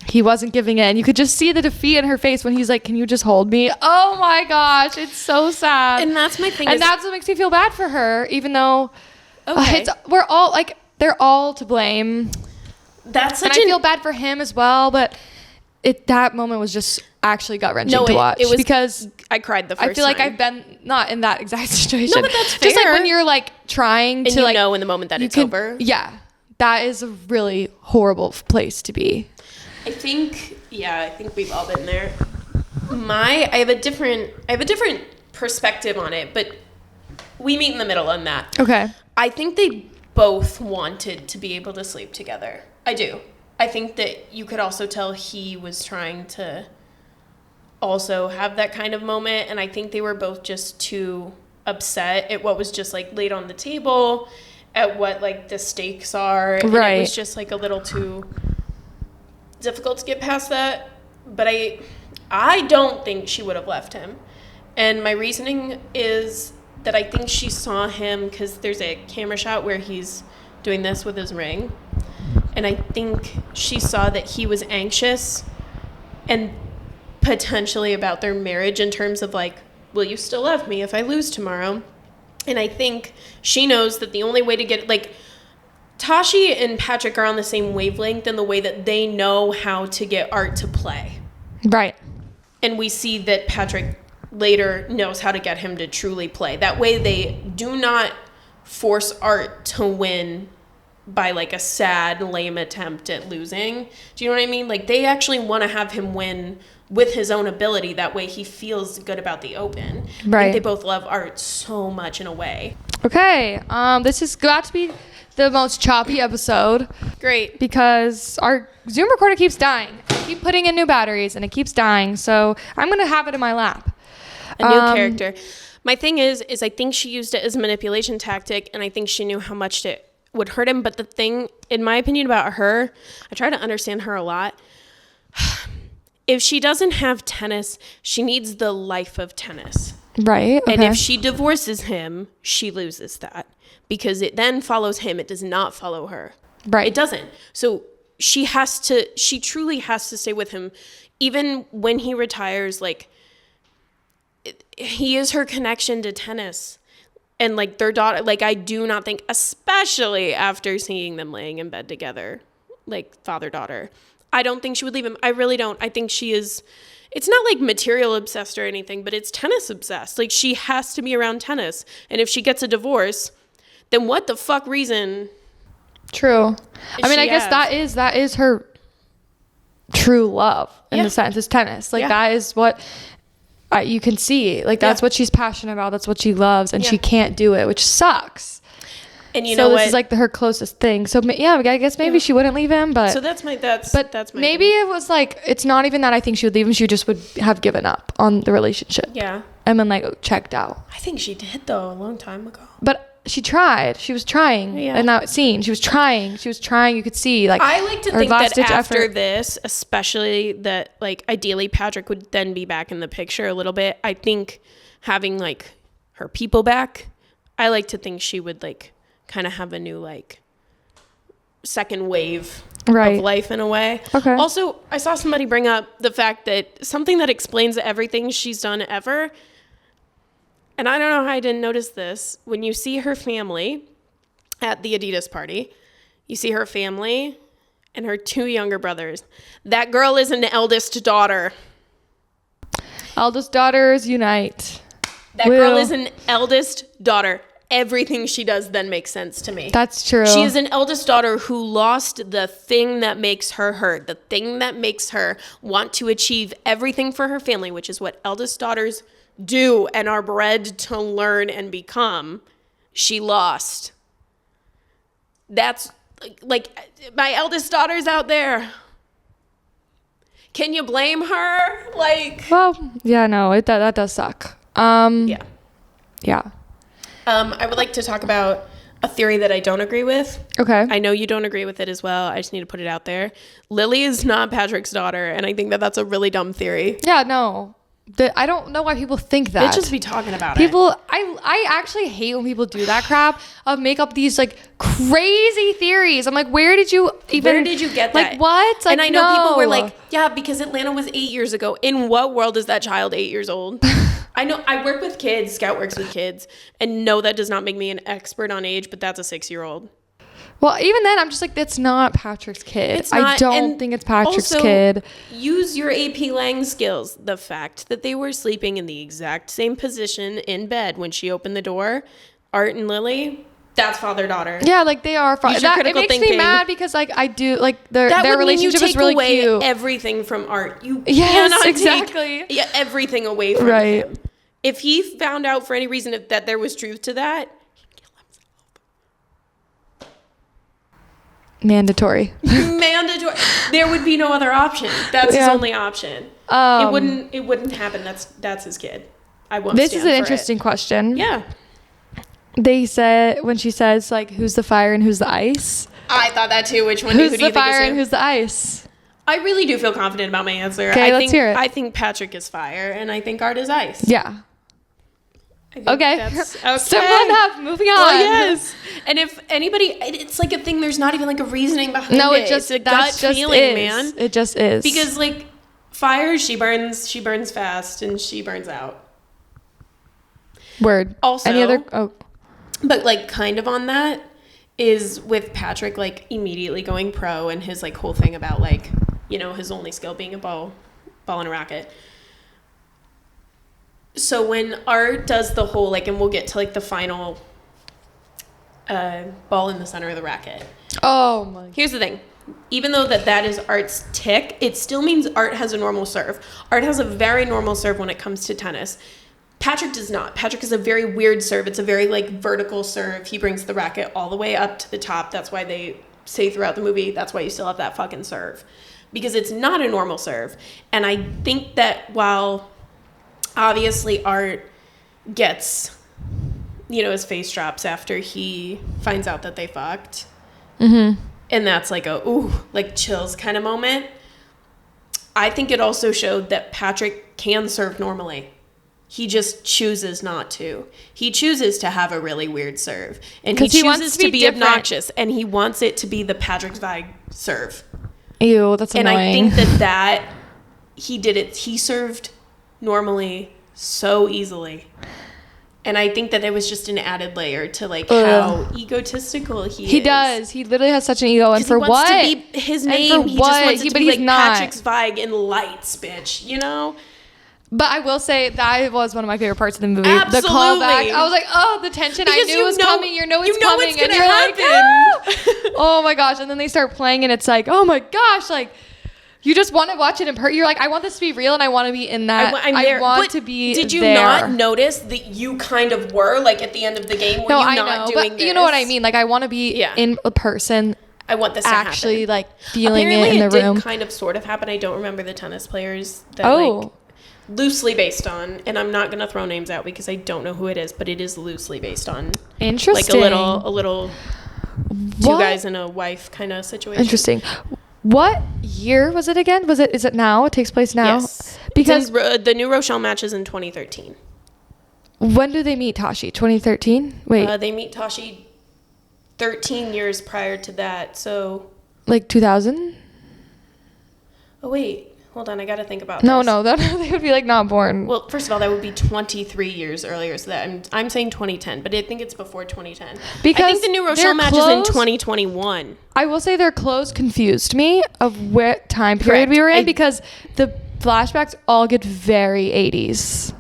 he wasn't giving in. You could just see the defeat in her face when he's like, can you just hold me? Oh my gosh, it's so sad. And that's my thing. And that's what makes me feel bad for her, even though okay. We're all like, they're all to blame. I feel bad for him as well, but that moment was just actually gut-wrenching to watch. It was, because I cried the first time. I feel like I've been not in that exact situation. No, but that's fair. Just like when you're like trying and to, like, in the moment that it's over. Yeah, that is a really horrible place to be. I think we've all been there. I have a different perspective on it, but we meet in the middle on that. Okay. I think they both wanted to be able to sleep together. I do. I think that you could also tell he was trying to also have that kind of moment, and I think they were both just too upset at what was just like laid on the table, at what like the stakes are. And right. It was just like a little too difficult to get past that. But I don't think she would have left him. And my reasoning is that I think she saw him because there's a camera shot where he's doing this with his ring. And I think she saw that he was anxious and potentially about their marriage in terms of like, will you still love me if I lose tomorrow? And I think she knows that the only way to get, like, Tashi and Patrick are on the same wavelength in the way that they know how to get Art to play. Right. And we see that Patrick later knows how to get him to truly play. That way they do not force Art to win by like a sad, lame attempt at losing. Do you know what I mean? Like, they actually want to have him win with his own ability. That way he feels good about the Open. Right. I think they both love Art so much in a way. Okay. This is got to be the most choppy episode. Great. Because our Zoom recorder keeps dying. I keep putting in new batteries and it keeps dying. So I'm going to have it in my lap. A new character. My thing is I think she used it as a manipulation tactic, and I think she knew how much it would hurt him. But the thing, in my opinion, about her, I try to understand her a lot. If she doesn't have tennis, she needs the life of tennis. Right. Okay. And if she divorces him, she loses that. Because it then follows him. It does not follow her. Right. It doesn't. So she truly has to stay with him. Even when he retires, like, he is her connection to tennis. And like their daughter, like, I do not think, especially after seeing them laying in bed together, like father-daughter, I don't think she would leave him. I really don't. I think she is, it's not like material obsessed or anything, but it's tennis obsessed. Like, she has to be around tennis. And if she gets a divorce, then what the fuck reason? True. I mean, I guess that is her true love in the sense, is tennis. Like, that is what you can see. Like, that's what she's passionate about. That's what she loves. And she can't do it, which sucks. And you know what? This is like her closest thing. So yeah, I guess maybe she wouldn't leave him, but so that's my maybe it was like, it's not even that I think she would leave him. She just would have given up on the relationship. Yeah. And then like checked out. I think she did though a long time ago. But she tried. She was trying. Yeah. In that scene, she was trying. You could see like. I like to think that after this, especially that like ideally Patrick would then be back in the picture a little bit. I think having like her people back, I like to think she would like kind of have a new like second wave of life in a way. Okay. Also, I saw somebody bring up the fact that something that explains everything she's done ever, and I don't know how I didn't notice this, when you see her family at the Adidas party, you see her family and her 2 younger brothers. That girl is an eldest daughter. Eldest daughters unite. That girl is an eldest daughter. Everything she does then makes sense to me. That's true. She is an eldest daughter who lost the thing that makes her her, the thing that makes her want to achieve everything for her family, which is what eldest daughters do and are bred to learn and become. She lost. That's like my eldest daughter's out there. Can you blame her? Like, well, yeah, no, that does suck. Yeah. I would like to talk about a theory that I don't agree with. Okay. I know you don't agree with it as well. I just need to put it out there. Lily is not Patrick's daughter, and I think that that's a really dumb theory. Yeah, no. I don't know why people think that. They just be talking about it. I actually hate when people do that crap of make up these like crazy theories. I'm like, where did you get that? Like what? Like, and I know people were like, yeah, because Atlanta was 8 years ago. In what world is that child 8 years old? I know I work with kids, Scout works with kids, and no, that does not make me an expert on age, but that's a 6-year-old. Well, even then, I'm just like, that's not Patrick's kid. It's not, I don't think it's Patrick's kid. Use your AP Lang skills. The fact that they were sleeping in the exact same position in bed when she opened the door, Art and Lily, that's father-daughter. Yeah, like they are. It makes me mad because like I do like their relationship is really cute. That would mean you take away everything from Art. You cannot take everything away from him. If he found out for any reason that there was truth to that, he'd kill himself. Mandatory. There would be no other option. That's his only option. It wouldn't happen. That's his kid. I won't. This is an interesting question. Yeah. They said when she says like, "Who's the fire and who's the ice?" I thought that too. Who do you think is the fire and who's the ice? I really do feel confident about my answer. Okay, let's hear it. I think Patrick is fire, and I think Art is ice. Yeah. Okay. Simple enough. Moving on. Well, yes. And if anybody, it's like a thing. There's not even like a reasoning behind it. No, it's a gut feeling, man. It just is. Because like fire, she burns fast, and she burns out. Word. Also, any other? Oh. But like kind of on that is with Patrick like immediately going pro and his like whole thing about like, you know, his only skill being a ball and a racket. So when Art does the whole like, and we'll get to like the final ball in the center of the racket. Oh my. Here's the thing. Even though that is Art's tick, it still means Art has a normal serve. Art has a very normal serve when it comes to tennis. Patrick does not. Patrick is a very weird serve. It's a very like vertical serve. He brings the racket all the way up to the top. That's why they say throughout the movie, that's why you still have that fucking serve. Because it's not a normal serve. And I think that while obviously Art gets, you know, his face drops after he finds out that they fucked. Mm-hmm. And that's like a, ooh, like chills kind of moment. I think it also showed that Patrick can serve normally. He just chooses not to. He chooses to have a really weird serve. And he chooses to be obnoxious. And he wants it to be the Patrick Zweig serve. Ew, that's annoying. And I think that he did it. He served normally so easily. And I think that it was just an added layer to like how egotistical he is. He does. He literally has such an ego. And for he wants what? To be his name. He just wants it to be like Patrick Zweig in Lights, bitch. You know? But I will say that was one of my favorite parts of the movie. Absolutely. The callback. I was like, oh, the tension. Because I knew it was coming. You know it's coming. What's and gonna you're happen. like, ah! Oh my gosh. And then they start playing and it's like, oh my gosh. Like, you just want to watch it in person. You're like, I want this to be real and I want to be in that. I want to be Did you there. not notice that you kind of were, like, at the end of the game? Were you not doing this? You know what I mean? Like, I want to be in a person. I want this to actually, happen. like, feeling Apparently it in the room. It did kind of sort of happen. I don't remember the tennis players that, like, loosely based on, and I'm not going to throw names out because I don't know who it is, but it is loosely based on. Interesting. Like, a little two guys and a wife kind of situation. Interesting. What year was it again? Is it now? It takes place now? Yes. Because the new Rochelle match is in 2013. When do they meet Tashi? 2013? Wait. They meet Tashi 13 years prior to that. So like 2000? Oh wait. Hold on, I got to think about this. No, they would be like not born. Well, first of all, that would be 23 years earlier. So that I'm saying 2010, but I think it's before 2010. Because I think the new Rochelle match is in 2021. I will say their clothes confused me of what time period we were in because the flashbacks all get very 80s.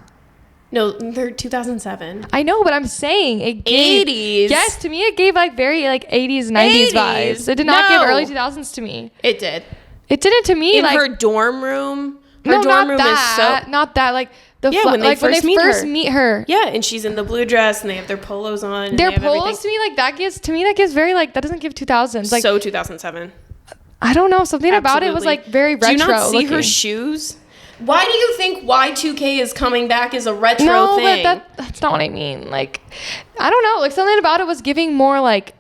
No, they're 2007. I know, but I'm saying it gave 80s. Yes, to me it gave like very like 80s, 90s vibes. It did not give early 2000s to me. It did. It didn't to me. In like her dorm room. Her dorm room is so not that like the when they first meet her. Yeah, and she's in the blue dress and they have their polos on. Their polos to me like that gives very like that doesn't give 2000s. Like so 2007. I don't know, something about it was like very retro. Do you not see looking. her shoes? Why do you think Y2K is coming back as a retro thing? No, but that's not what I mean. Like I don't know, like something about it was giving more like.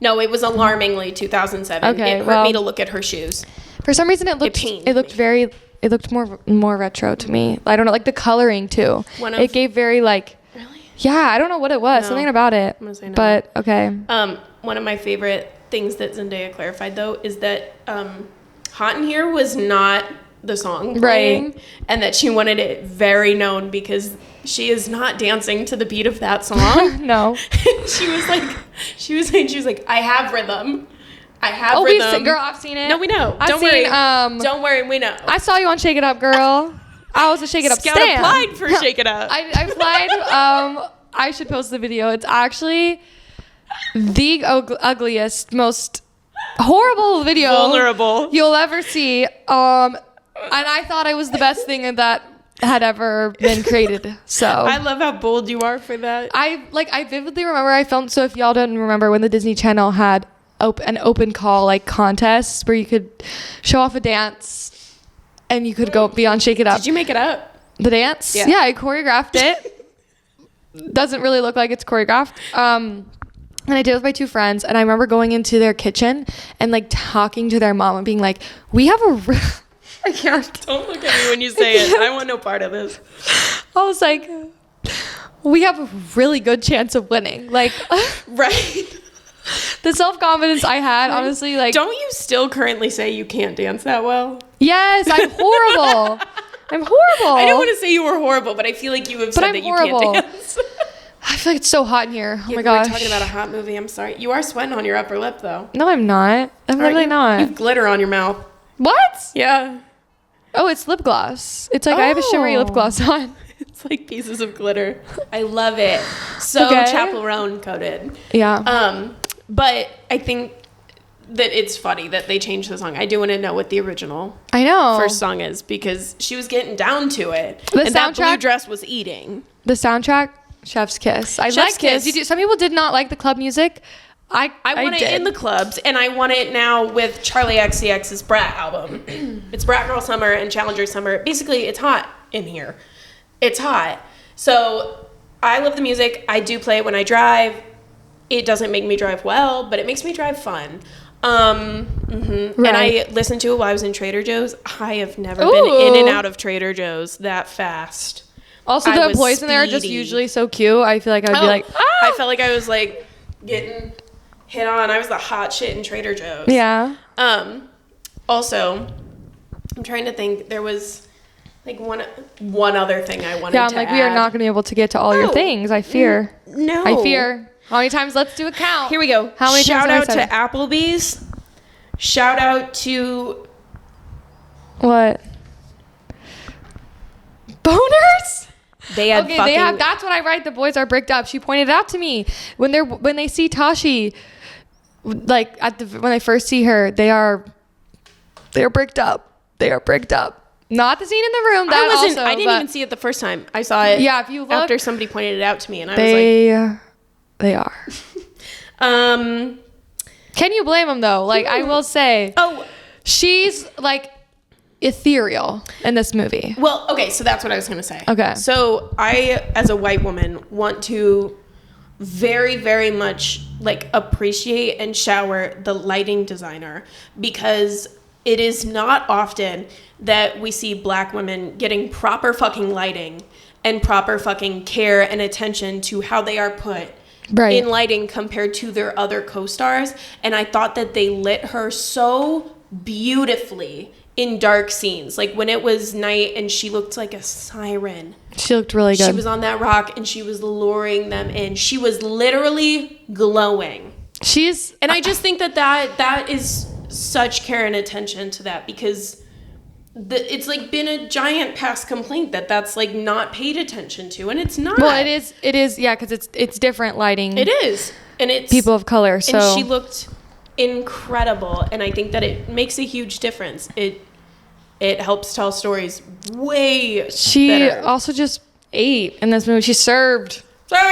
No, it was alarmingly 2007. Okay, it hurt me to look at her shoes. For some reason, it looked more retro to me. I don't know, like the coloring too. It gave very like. Really? Yeah, I don't know what it was. No. Something about it. I'm gonna say no. But okay. One of my favorite things that Zendaya clarified though is that "Hot in Here" was not the song playing, and that she wanted it very known because she is not dancing to the beat of that song. No. she was like, I have rhythm. Rhythm. Girl, I've seen it. No, we know. Don't worry, we know. I saw you on Shake It Up, girl. I was a Shake It Up Scout stan. applied for Shake It Up. I applied. I should post the video. It's actually the ugliest, most horrible video vulnerable you'll ever see. And I thought it was the best thing that had ever been created. So I love how bold you are for that. I vividly remember I filmed. So if y'all don't remember when the Disney Channel had an open call like contest where you could show off a dance and you could go be on Shake It Up. Did you make it up? The dance? Yeah, I choreographed it. Doesn't really look like it's choreographed. And I did it with my two friends, and I remember going into their kitchen and like talking to their mom and being like, we have I can't. Don't look at me when you say it. I want no part of this. I was like, we have a really good chance of winning. Like, right. The self-confidence I had, honestly, like... Don't you still currently say you can't dance that well? Yes, I'm horrible. I'm horrible. I don't want to say you were horrible, but I feel like you have said that you can't dance. I feel like it's so hot in here. Oh my gosh. We're talking about a hot movie. I'm sorry. You are sweating on your upper lip, though. No, I'm not. I'm literally not. You have glitter on your mouth. What? Yeah. Oh, it's lip gloss. It's like I have a shimmery lip gloss on. It's like pieces of glitter. I love it. So chaperone coated. Yeah. But I think that it's funny that they changed the song. I do want to know what the original first song is because she was getting down to it. That blue dress was eating. The soundtrack, Chef's Kiss. I like it. Some people did not like the club music. I want it in the clubs, and I want it now with Charlie XCX's Brat album. It's Brat Girl Summer and Challenger Summer. Basically, it's hot in here. It's hot. So I love the music. I do play it when I drive. It doesn't make me drive well, but it makes me drive fun. Right. And I listened to it while I was in Trader Joe's. I have never been in and out of Trader Joe's that fast. Also, the employees in there are just usually so cute. I feel like I would be like, ah! I felt like I was like getting hit on. I was the hot shit in Trader Joe's. Yeah. Also, I'm trying to think. There was like one other thing I wanted to Yeah, I'm like, we are not going to be able to get to all your things. I fear. No. I fear. How many times? Let's do a count. Here we go. How many Shout times out to Applebee's. Shout out to... What? Boners? They had okay, they have. That's what I write. The boys are bricked up. She pointed it out to me when they see Tashi, like when they first see her, they're bricked up. They are bricked up. Not the scene in the room. I didn't even see it the first time. I saw it. Yeah, if you look, after somebody pointed it out to me, and I was like, they are. Can you blame them though? Like I will say, she's like ethereal in this movie. Well, okay, so that's what I was going to say. Okay. So I, as a white woman, want to very, very much like appreciate and shower the lighting designer, because it is not often that we see black women getting proper fucking lighting and proper fucking care and attention to how they are put in lighting compared to their other co-stars. And I thought that they lit her so beautifully in dark scenes, like when it was night and she looked like a siren. She looked really good. She was on that rock and she was luring them in. She was literally glowing. And I just think that is such care and attention to that, because it's like been a giant past complaint that's like not paid attention to, and it's not. Well, it is, yeah, because it's different lighting. It is, and it's people of color. So and she looked incredible, and I think that it makes a huge difference. It helps tell stories way she better. Also just ate in this movie. She served.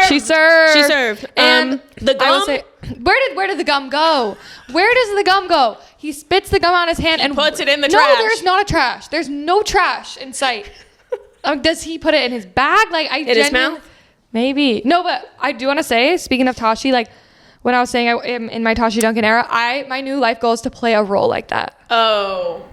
She served. And the gum. I will say, where did the gum go? Where does the gum go? He spits the gum out his hand and puts it in the trash. No, there's not a trash. There's no trash in sight. Does he put it in his bag? Like in his mouth? Maybe. No, but I do want to say, speaking of Tashi, like when I was saying I am in my Tashi Duncan era, my new life goal is to play a role like that. Oh.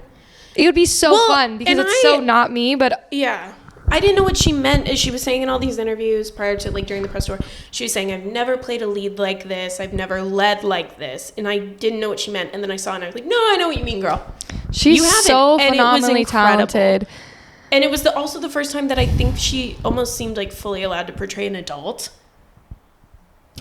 It would be so fun because it's so not me, but yeah. I didn't know what she meant, as she was saying in all these interviews prior to, like, during the press tour. She was saying, I've never played a lead like this. I've never led like this. And I didn't know what she meant. And then I saw it and I was like, no, I know what you mean, girl. She's so phenomenally talented. And it was also the first time that I think she almost seemed like fully allowed to portray an adult.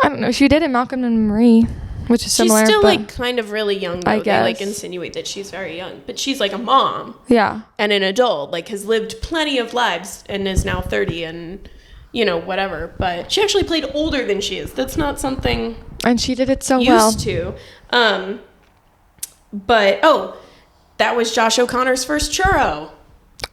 I don't know. She did in Malcolm and Marie, which is similar. She's still like kind of really young, though. I guess. They like insinuate that she's very young, but she's like a mom. Yeah. And an adult, like has lived plenty of lives and is now 30 and, you know, whatever. But she actually played older than she is. That's not something. And she did it so well. Used to. But that was Josh O'Connor's first churro.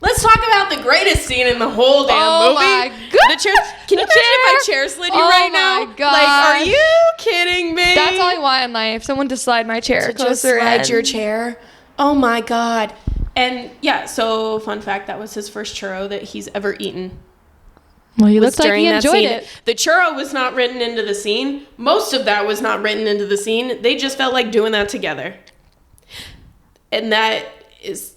Let's talk about the greatest scene in the whole damn movie. My God. The chair. Can you imagine if my chair slid you right now? Oh my God. Like, are you kidding me? That's all I want in life. Someone to slide my chair to just slide your chair. Oh my God. And yeah, so fun fact, that was his first churro that he's ever eaten. Well, he looks like he enjoyed it. The churro was not written into the scene. Most of that was not written into the scene. They just felt like doing that together. And that is...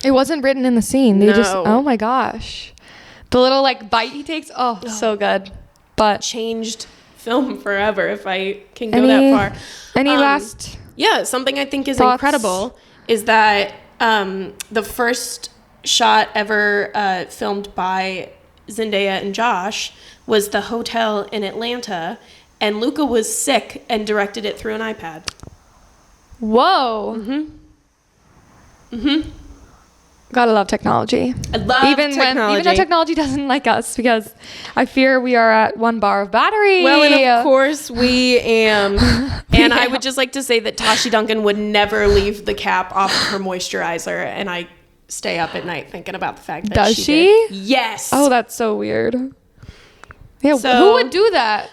It wasn't written in the scene. They just, oh my gosh. The little like bite he takes, so good. But changed film forever, if I can go that far. Any last Yeah, something I think is thoughts? incredible is that the first shot ever filmed by Zendaya and Josh was the hotel in Atlanta, and Luca was sick and directed it through an iPad. Whoa. Gotta love technology. I love technology. Even though technology doesn't like us, because I fear we are at 1 bar of battery. Well, and of course we am. And I would just like to say that Tashi Duncan would never leave the cap off of her moisturizer, and I stay up at night thinking about the fact that Does she? did. Yes. Oh, that's so weird. Yeah, so, who would do that?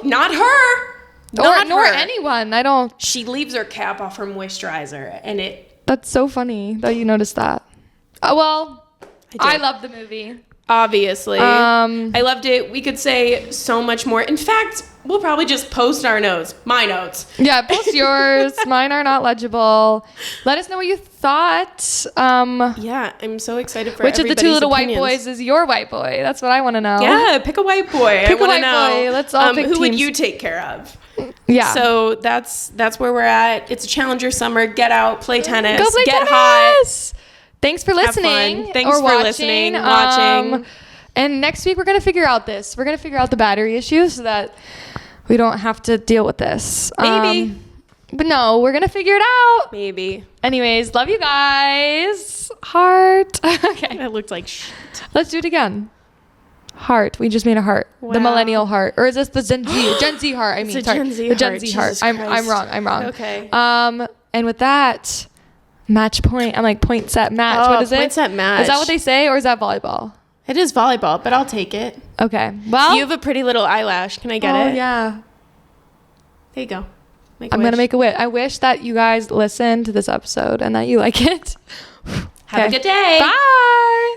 Not her. Nor anyone. I don't. She leaves her cap off her moisturizer, and it. That's so funny that you noticed that. Well, I love the movie. Obviously. I loved it. We could say so much more. In fact, we'll probably just post our notes. My notes. Yeah, post yours. Mine are not legible. Let us know what you thought. Yeah, I'm so excited for which of the 2 little white boys is your white boy? That's what I want to know. Yeah, pick a white boy. Pick I want to know. Boy. Let's all pick who teams. would you take care of? Yeah. So that's where we're at. It's a Challenger summer. Get out, play tennis, Go play get tennis. hot. thanks for listening. Thanks for listening, watching. And next week we're going to figure out this. We're going to figure out the battery issue so that we don't have to deal with this. Maybe. But no, we're going to figure it out. Maybe. Anyways, love you guys. Heart. Okay. That looked like shit. Let's do it again. Heart. We just made a heart. Wow. The millennial heart. Or is this the Gen Z heart? I mean, sorry. The Gen Z heart. I'm wrong. Okay. And with that, match point. I'm like point set match. What is it? Point set match. Is that what they say or is that volleyball? It is volleyball, but I'll take it. Okay. Well, you have a pretty little eyelash. Can I get it? Oh, yeah. There you go. I'm going to make a wish. I wish that you guys listen to this episode and that you like it. Have a good day. Bye.